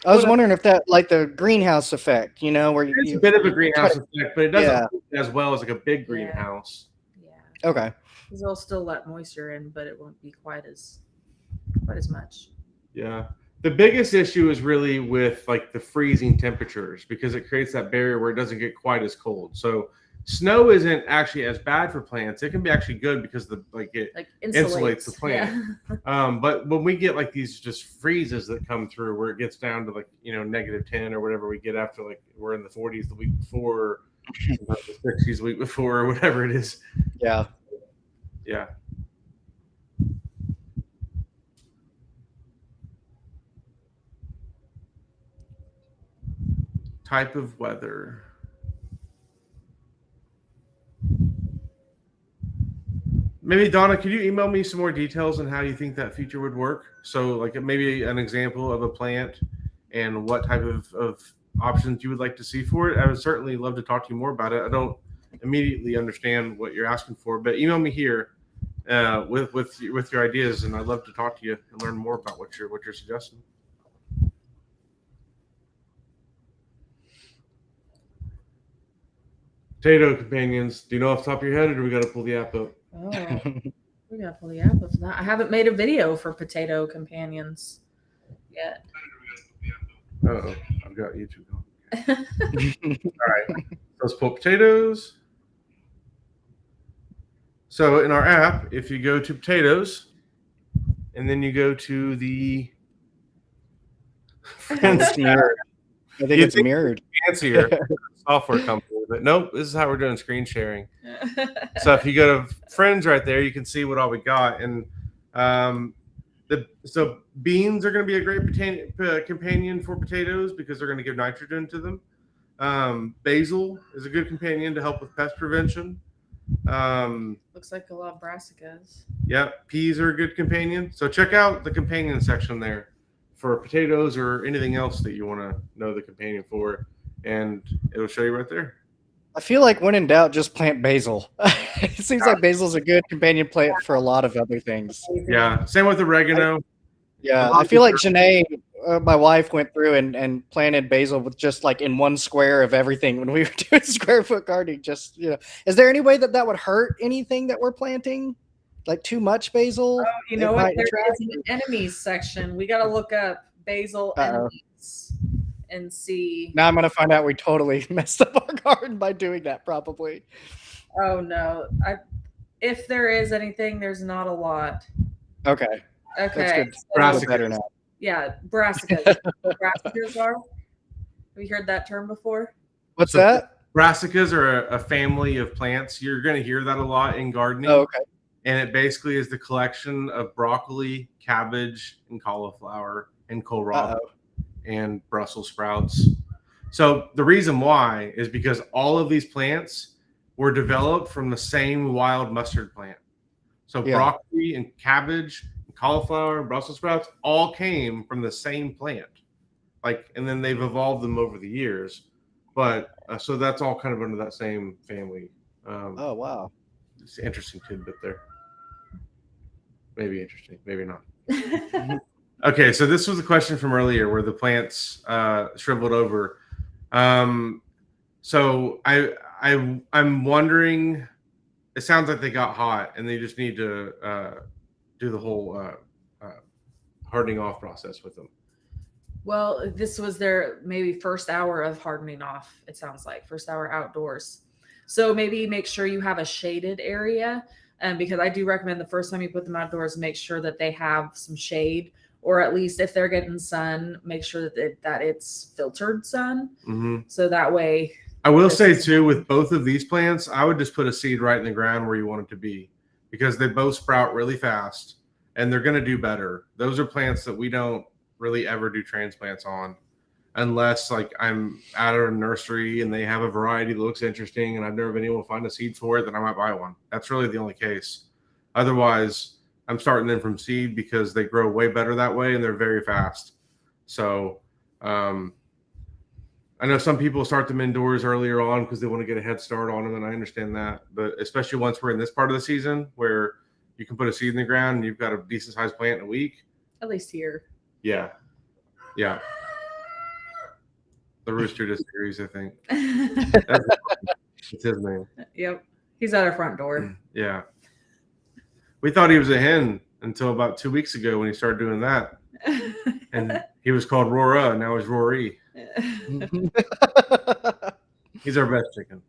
I was wondering if that, like the greenhouse effect, where it's a bit of a greenhouse effect, but it doesn't as well as like a big greenhouse. Yeah. Okay. Because it'll still let moisture in, but it won't be quite as much. Yeah. The biggest issue is really with like the freezing temperatures, because it creates that barrier where it doesn't get quite as cold. So snow isn't actually as bad for plants. It can be actually good because it insulates the plant. Yeah. But when we get like these just freezes that come through where it gets down to like, -10 or whatever we get after, like we're in the 40s the week before, the 60s the week before, or whatever it is. Yeah. Yeah. Type of weather. Maybe Donna, could you email me some more details on how you think that feature would work? So like maybe an example of a plant and what type of options you would like to see for it. I would certainly love to talk to you more about it. I don't immediately understand what you're asking for, but email me here with your ideas, and I'd love to talk to you and learn more about what you're suggesting. Potato companions. Do you know off the top of your head, or do we got to pull the app up? Oh, we gotta pull the app up for that. I haven't made a video for potato companions yet. Uh-oh, I've got YouTube going. All right, let's pull potatoes. So in our app, if you go to potatoes, and then you go to the it's mirrored. I think it's mirrored. Fancier software company, but nope, this is how we're doing screen sharing. So if you go to friends right there, you can see what all we got. And so beans are going to be a great companion for potatoes because they're going to give nitrogen to them. Basil is a good companion to help with pest prevention. Looks like a lot of brassicas. Yeah, peas are a good companion. So check out the companion section there for potatoes or anything else that you want to know the companion for, and it'll show you right there. I feel like when in doubt, just plant basil. It seems like basil is a good companion plant for a lot of other things. Yeah, same with oregano. I feel like Janae, my wife, went through and planted basil with just like in one square of everything when we were doing square foot gardening. Just, is there any way that would hurt anything that we're planting? Like too much basil? Oh, you know what? There is an enemies section. We got to look up basil enemies and see. Now I'm going to find out we totally messed up our garden by doing that, probably. Oh, no. If there is anything, there's not a lot. Okay. Okay. That's good. Brassicas. Better now. Yeah, brassicas. Brassicas are. Have you heard that term before? What's that? Brassicas are a family of plants. You're going to hear that a lot in gardening. Oh, okay. And it basically is the collection of broccoli, cabbage, and cauliflower, and kohlrabi, and Brussels sprouts. So the reason why is because all of these plants were developed from the same wild mustard plant. So broccoli and cabbage, and cauliflower, and Brussels sprouts all came from the same plant. And then they've evolved them over the years. But so that's all kind of under that same family. Oh, wow. It's an interesting tidbit there. Maybe interesting, maybe not. Okay, so this was a question from earlier where the plants shriveled over. So I'm wondering. It sounds like they got hot and they just need to do the whole hardening off process with them. Well, this was their maybe first hour of hardening off. It sounds like first hour outdoors. So maybe make sure you have a shaded area. Because I do recommend the first time you put them outdoors, make sure that they have some shade, or at least if they're getting sun, make sure that it's filtered sun. Mm-hmm. So that way. I will say too, with both of these plants, I would just put a seed right in the ground where you want it to be, because they both sprout really fast and they're going to do better. Those are plants that we don't really ever do transplants on. unless like I'm at a nursery and they have a variety that looks interesting and I've never been able to find a seed for it, then I might buy one. That's really the only case. Otherwise, I'm starting them from seed because they grow way better that way and they're very fast. So I know some people start them indoors earlier on because they want to get a head start on them, and I understand that. But especially once we're in this part of the season where you can put a seed in the ground and you've got a decent sized plant in a week. At least here. Yeah. Yeah. The rooster disagrees, I think. It's his name. Yep. He's at our front door. Yeah. We thought he was a hen until about 2 weeks ago when he started doing that. And he was called Rora, and now he's Rory. He's our best chicken.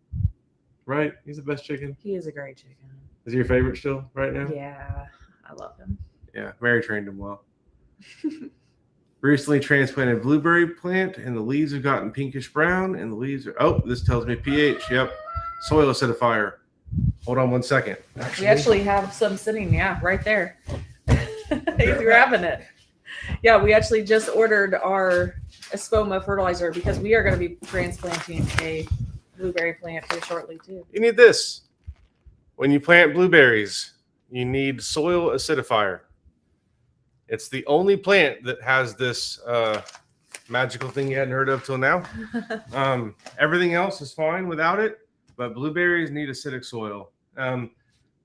Right? He's the best chicken. He is a great chicken. Is he your favorite still right now? Yeah. I love him. Yeah. Mary trained him well. Recently transplanted blueberry plant, and the leaves have gotten pinkish brown, and the leaves are, oh, this tells me pH. Yep. Soil acidifier. Hold on 1 second. We actually have some sitting, right there. He's grabbing it. Yeah, we actually just ordered our Espoma fertilizer because we are going to be transplanting a blueberry plant here shortly too. You need this. When you plant blueberries, you need soil acidifier. It's the only plant that has this magical thing you hadn't heard of till now. Everything else is fine without it, but blueberries need acidic soil.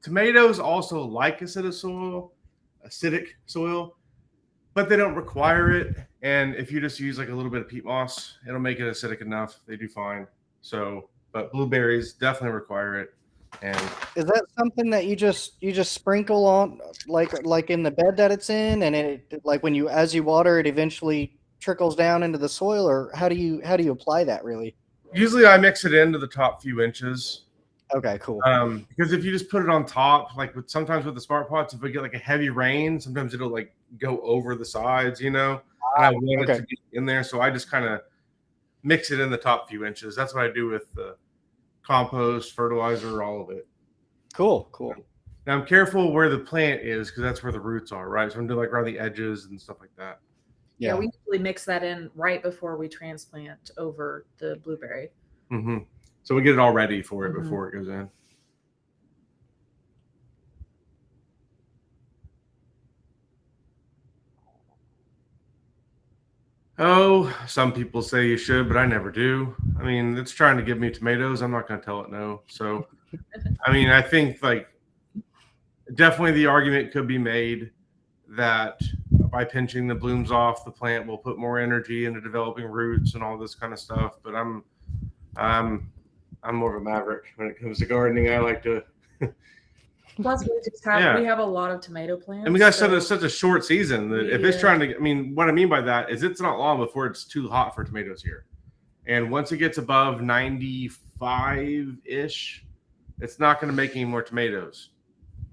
Tomatoes also like acidic soil, but they don't require it. And if you just use like a little bit of peat moss, it'll make it acidic enough. They do fine. So, but blueberries definitely require it. And is that something that you just sprinkle on like in the bed that it's in, and it like when you as you water it eventually trickles down into the soil, or how do you apply that really? Usually I mix it into the top few inches. Okay, cool. Because if you just put it on top, like sometimes with the smart pots, if we get like a heavy rain, sometimes it'll like go over the sides, you know. And I want it to get in there, so I just kind of mix it in the top few inches. That's what I do with the compost, fertilizer, all of it. Cool. Now I'm careful where the plant is because that's where the roots are, right? So I'm doing like around the edges and stuff like that. Yeah, we usually mix that in right before we transplant over the blueberry. Mm-hmm. So we get it all ready for it before it goes in. Oh, some people say you should, but I never do. I mean, it's trying to give me tomatoes. I'm not going to tell it no. So, I mean, I think like definitely the argument could be made that by pinching the blooms off, the plant will put more energy into developing roots and all this kind of stuff. But I'm more of a maverick when it comes to gardening. I like to. Plus, we have a lot of tomato plants. And we got such a short season that if it's trying to, I mean, what I mean by that is it's not long before it's too hot for tomatoes here. And once it gets above 95-ish, it's not going to make any more tomatoes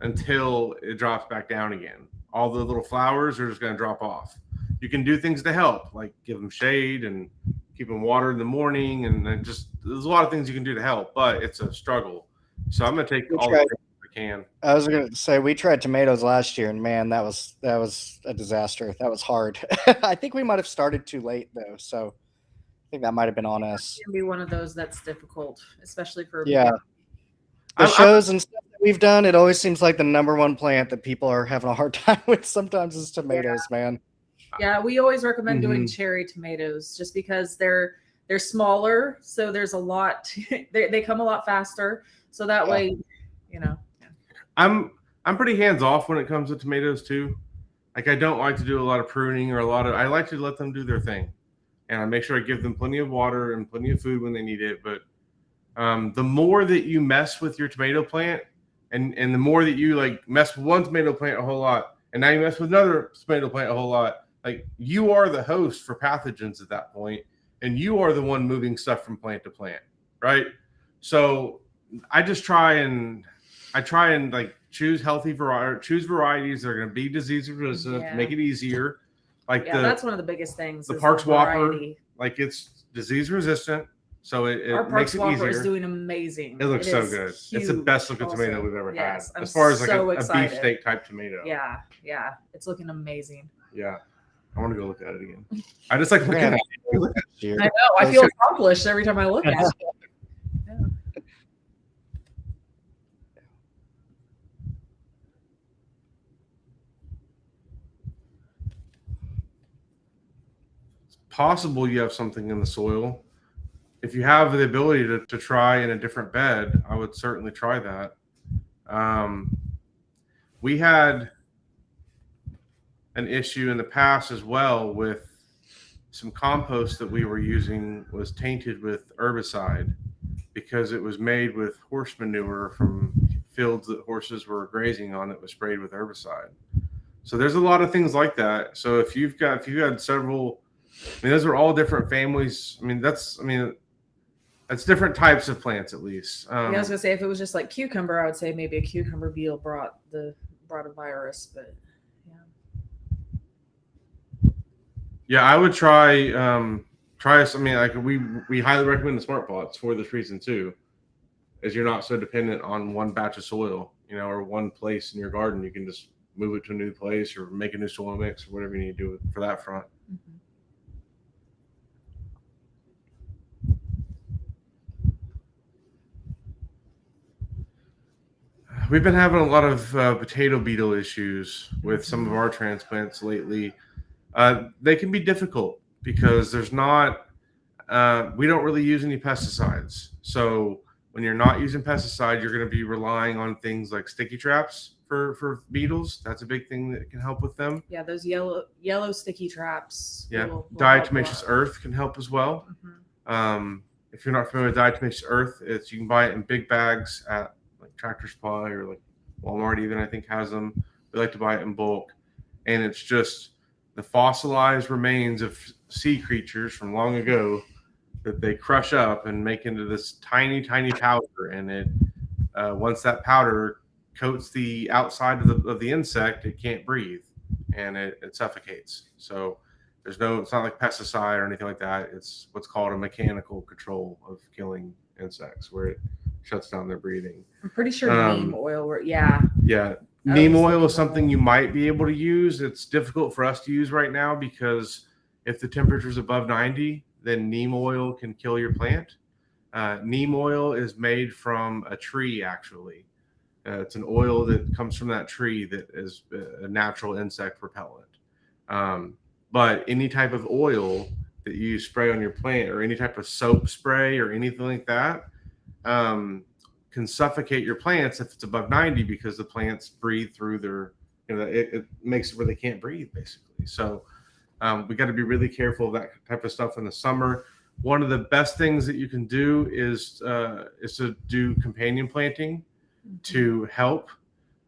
until it drops back down again. All the little flowers are just going to drop off. You can do things to help, like give them shade and keep them watered in the morning. And then just, there's a lot of things you can do to help, but it's a struggle. So I'm going to take all the things I can. I was going to say, we tried tomatoes last year, and man, that was a disaster. That was hard. I think we might have started too late though. So I think that might have been on us. It can be one of those that's difficult, especially for the shows and stuff that we've done. It always seems like the number one plant that people are having a hard time with sometimes is tomatoes, man. Yeah, we always recommend doing cherry tomatoes just because they're smaller, so there's a lot. They come a lot faster, so that way, you know. I'm pretty hands off when it comes to tomatoes too. Like I don't like to do a lot of pruning or I like to let them do their thing, and I make sure I give them plenty of water and plenty of food when they need it. But the more that you mess with your tomato plant, and the more that you like mess with one tomato plant a whole lot, and now you mess with another tomato plant a whole lot. Like you are the host for pathogens at that point, and you are the one moving stuff from plant to plant, right? So I try and like choose varieties that are going to be disease resistant, make it easier. Like that's one of the biggest things. The Parks Whopper, like it's disease resistant, so it makes it easier. Our Parks Whopper is doing amazing. It looks so good. It's the best looking tomato we've ever had, as far as like a beefsteak type tomato. Yeah, it's looking amazing. Yeah. I want to go look at it again. I just like looking at it. I know. I feel accomplished every time I look at it. Yeah. It's possible you have something in the soil. If you have the ability to try in a different bed, I would certainly try that. We had an issue in the past as well with some compost that we were using was tainted with herbicide because it was made with horse manure from fields that horses were grazing on that was sprayed with herbicide. So there's a lot of things like that. So if you had several, I mean, those are all different families. That's different types of plants at least. Yeah, I was gonna say if it was just like cucumber, I would say maybe a cucumber beetle brought a virus, but yeah, I would try. We highly recommend the smart plots for this reason too, as you're not so dependent on one batch of soil, or one place in your garden. You can just move it to a new place or make a new soil mix or whatever you need to do for that front. Mm-hmm. We've been having a lot of potato beetle issues with some of our transplants lately. They can be difficult because there's not, we don't really use any pesticides. So when you're not using pesticides, you're going to be relying on things like sticky traps for beetles. That's a big thing that can help with them. Yeah, those yellow sticky traps. Yeah, Diatomaceous Earth can help as well. Mm-hmm. If you're not familiar with Diatomaceous Earth, you can buy it in big bags at like Tractor Supply or like Walmart even, I think, has them. We like to buy it in bulk. And it's just the fossilized remains of sea creatures from long ago that they crush up and make into this tiny, tiny powder. And it once that powder coats the outside of the insect, it can't breathe and it suffocates. So it's not like pesticide or anything like that. It's what's called a mechanical control of killing insects where it shuts down their breathing. I'm pretty sure neem oil. Yeah. Neem oil is something you might be able to use. It's difficult for us to use right now because if the temperature is above 90, then neem oil can kill your plant. Neem oil is made from a tree, actually. It's an oil that comes from that tree that is a natural insect repellent. But any type of oil that you spray on your plant or any type of soap spray or anything like that can suffocate your plants if it's above 90 because the plants breathe through their, it makes it where they can't breathe basically. So we got to be really careful of that type of stuff in the summer. One of the best things that you can do is to do companion planting to help.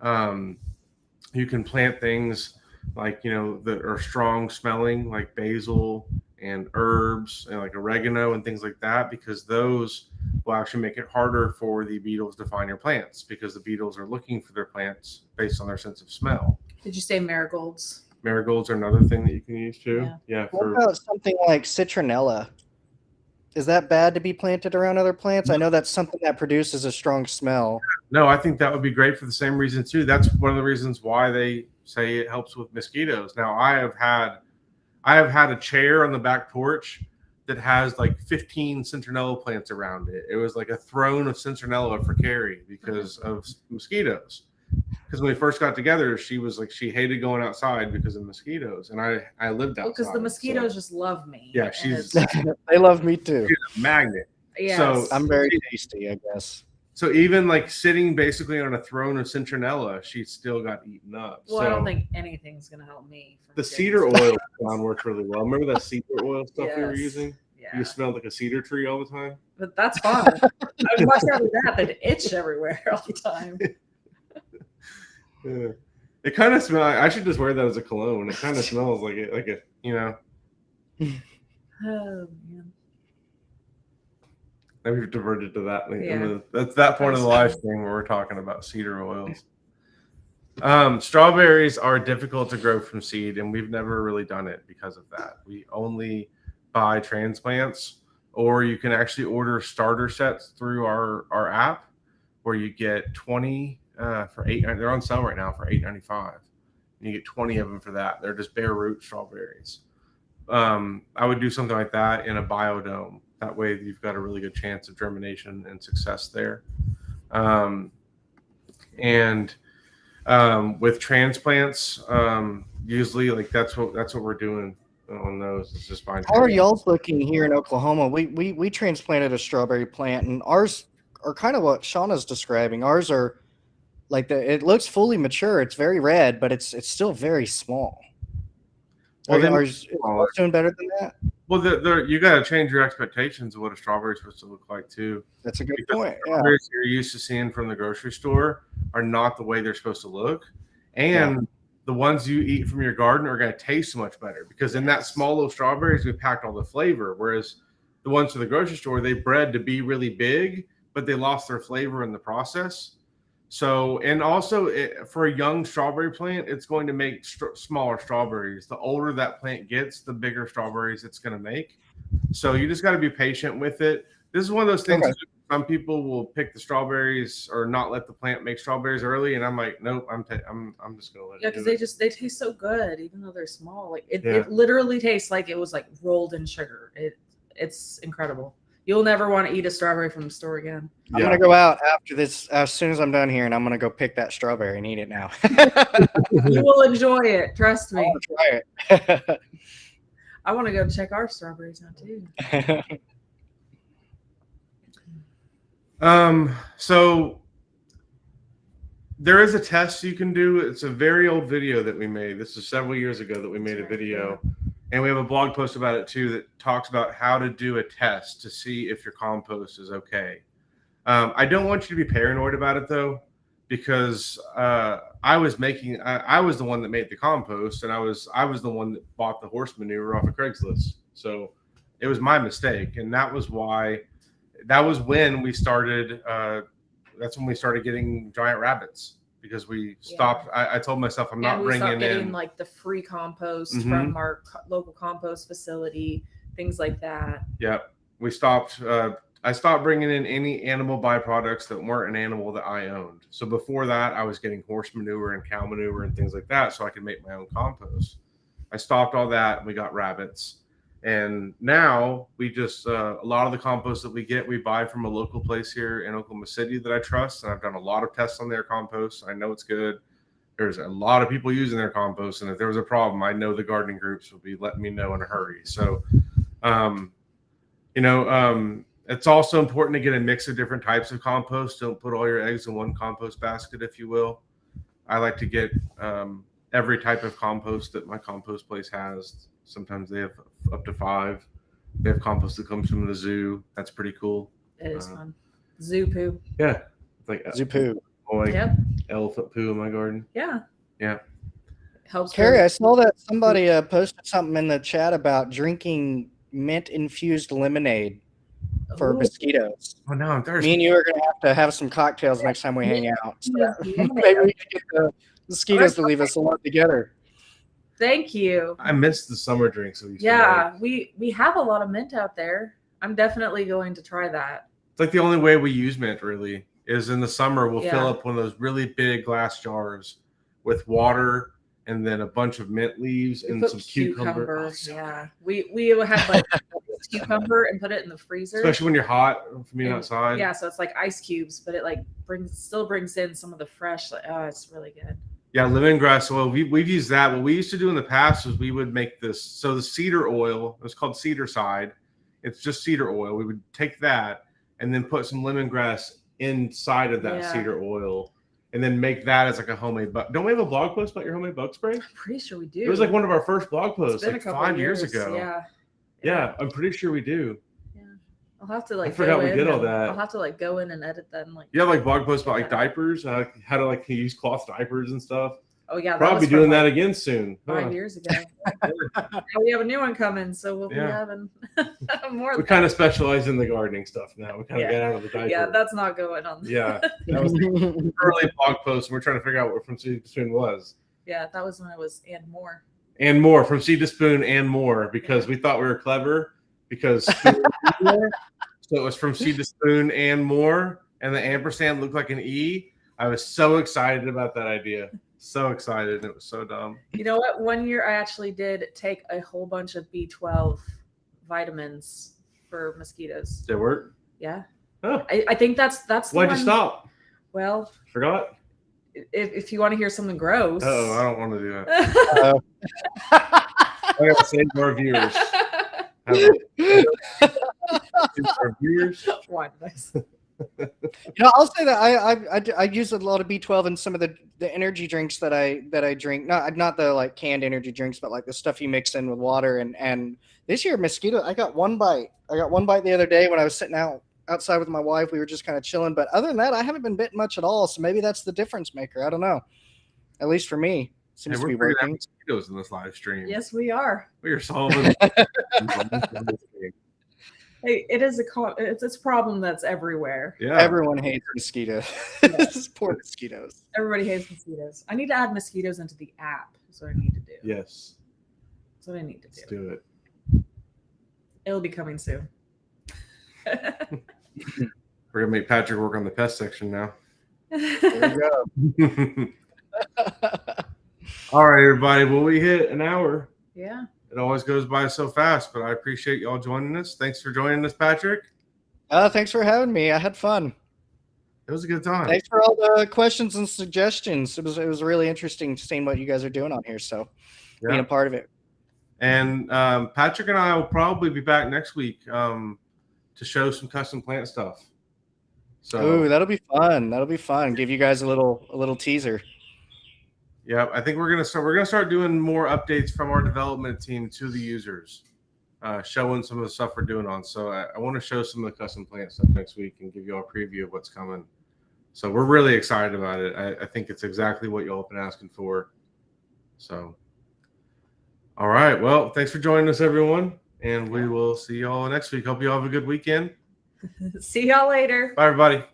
You can plant things like, that are strong smelling like basil and herbs and like oregano and things like that, because those will actually make it harder for the beetles to find your plants because the beetles are looking for their plants based on their sense of smell. Did you say marigolds? Marigolds are another thing that you can use too. Yeah. What about something like citronella? Is that bad to be planted around other plants? I know that's something that produces a strong smell. No, I think that would be great for the same reason too. That's one of the reasons why they say it helps with mosquitoes. Now, I have had a chair on the back porch that has like 15 citronella plants around it. It was like a throne of citronella for Carrie because of mosquitoes. Because when we first got together, she was like, she hated going outside because of mosquitoes. And I lived outside. Because the mosquitoes just love me. Yeah, they love me too. She's a magnet. Yes. So I'm very tasty, I guess. So even like sitting basically on a throne of citronella, she still got eaten up. Well, I don't think anything's going to help me. The cedar oil works really well. Remember that cedar oil stuff we were using? Yeah. You smelled like a cedar tree all the time? But that's fun. I would much rather that than itch everywhere all the time. Yeah. It kind of smells. I should just wear that as a cologne. It kind of smells like it, Oh, man. Maybe we've diverted to that. Yeah. That's that point of the live stream where we're talking about cedar oils. Strawberries are difficult to grow from seed, and we've never really done it because of that. We only buy transplants, or you can actually order starter sets through our app where you get 20 for $8. They're on sale right now for $8.95, You get 20 of them for that. They're just bare root strawberries. I would do something like that in a biodome. That way you've got a really good chance of germination and success there. With transplants, usually like that's what we're doing on those. It's just fine. How are y'all looking here in Oklahoma? We transplanted a strawberry plant, and ours are kind of what Shauna's describing. Ours are like it looks fully mature. It's very red, but it's still very small. Well, ours doing better than that. Well, you got to change your expectations of what a strawberry is supposed to look like too. That's a good point. Strawberries you're used to seeing from the grocery store are not the way they're supposed to look, and the ones you eat from your garden are going to taste much better because in that small little strawberries we packed all the flavor, whereas the ones from the grocery store they bred to be really big, but they lost their flavor in the process. So, and also for a young strawberry plant, it's going to make smaller strawberries. The older that plant gets, the bigger strawberries it's going to make. So you just got to be patient with it. This is one of those things. Okay. Some people will pick the strawberries or not let the plant make strawberries early, and I'm like, nope, I'm just going to let it. Yeah, because they taste so good, even though they're small. Like it literally tastes like it was like rolled in sugar. It's incredible. You'll never want to eat a strawberry from the store again. I'm going to go out after this, as soon as I'm done here, and I'm going to go pick that strawberry and eat it now. You will enjoy it. Trust me. I'll try it. I want to go check our strawberries out too. So there is a test you can do. It's a very old video that we made. This is several years ago that we made a video. And we have a blog post about it too that talks about how to do a test to see if your compost is okay. I don't want you to be paranoid about it though, because I was the one that made the compost, and I was the one that bought the horse manure off of Craigslist. So it was my mistake, and that was when we started. That's when we started getting giant rabbits. Because we stopped. I told myself I'm not bringing in like the free compost from our local compost facility, things like that. Yep, we stopped. I stopped bringing in any animal byproducts that weren't an animal that I owned. So before that, I was getting horse manure and cow manure and things like that, so I could make my own compost. I stopped all that, and we got rabbits. And now we just a lot of the compost that we get, we buy from a local place here in Oklahoma City that I trust. And I've done a lot of tests on their compost. I know it's good. There's a lot of people using their compost. And if there was a problem, I know the gardening groups will be letting me know in a hurry. So, it's also important to get a mix of different types of compost. Don't put all your eggs in one compost basket, if you will. I like to get every type of compost that my compost place has. Sometimes they have up to 5. They have compost that comes from the zoo. That's pretty cool. It is fun. Zoo poo. Yeah. It's like zoo poo. Elephant poo in my garden. Yeah. Yeah. Helps. Carrie, I saw that somebody posted something in the chat about drinking mint-infused lemonade for mosquitoes. Oh, no, I'm thirsty. Me and you are going to have some cocktails next time we hang out. So maybe we can get the mosquitoes to leave us alone together. Thank you. I miss the summer drinks. We have a lot of mint out there. I'm definitely going to try that. It's like the only way we use mint really is in the summer. We'll fill up one of those really big glass jars with water and then a bunch of mint leaves and some cucumber. We would have like cucumber and put it in the freezer. Especially when you're hot from being outside. Yeah, so it's like ice cubes, but it like still brings in some of the fresh. It's really good. Yeah, lemongrass oil. We've used that. What we used to do in the past was we would make this. So the cedar oil, it was called Cedar Side. It's just cedar oil. We would take that and then put some lemongrass inside of that cedar oil and then make that as like a homemade bug. Don't we have a blog post about your homemade bug spray? I'm pretty sure we do. It was like one of our first blog posts like 5 years ago. Yeah, I'm pretty sure we do. I'll have to like. I forgot we did all that. I'll have to like go in and edit them. Like you have like blog posts about like diapers, how to like use cloth diapers and stuff. Oh yeah, probably doing that again soon. 5 years ago. Now we have a new one coming, so we'll be having more. We kind of specialize in the gardening stuff now. We kind of get out of the diaper. Yeah, that's not going on. Yeah, that was the early blog post, and we're trying to figure out what From Seed to Spoon was. Yeah, that was when it was and more. And more From Seed to Spoon and more because we thought we were clever because. So it was From Seed to Spoon and more, and the ampersand looked like an E. I was so excited about that idea. So excited. It was so dumb. You know what? One year I actually did take a whole bunch of B12 vitamins for mosquitoes. Did it work? Yeah. Oh. I think that's the Why'd one. you stop? Well, Forgot? If you want to hear something gross. Oh, I don't want to do that. I gotta save our viewers. Our viewers. Why did I say? I'll say that I use a lot of B12 in some of the energy drinks that I drink. Not the like canned energy drinks, but like the stuff you mix in with water. And this year, mosquito. I got one bite. The other day when I was sitting outside with my wife. We were just kind of chilling. But other than that, I haven't been bitten much at all. So maybe that's the difference maker. I don't know. At least for me, seems to be working. Mosquitoes in this live stream. Yes, we are. We are solving. Hey, it's a problem that's everywhere. Yeah, everyone hates mosquitoes. Yes. Poor mosquitoes. Everybody hates mosquitoes. I need to add mosquitoes into the app. That's what I need to do. Yes, that's what I need to do. Let's do it. It'll be coming soon. We're gonna make Patrick work on the pest section now. There we go. All right, everybody. Well, we hit an hour. Yeah. It always goes by so fast, but I appreciate y'all joining us. Thanks for joining us, Patrick. Thanks for having me. I had fun. It was a good time. Thanks for all the questions and suggestions. It was really interesting seeing what you guys are doing on here. So being a part of it. And Patrick and I will probably be back next week to show some custom plant stuff. So that'll be fun. That'll be fun. Give you guys a little teaser. Yeah, I think we're gonna start doing more updates from our development team to the users, showing some of the stuff we're doing on. So I want to show some of the custom plant stuff next week and give you all a preview of what's coming. So we're really excited about it. I think it's exactly what y'all have been asking for. So, all right. Well, thanks for joining us, everyone, and we will see y'all next week. Hope you all have a good weekend. See y'all later. Bye, everybody.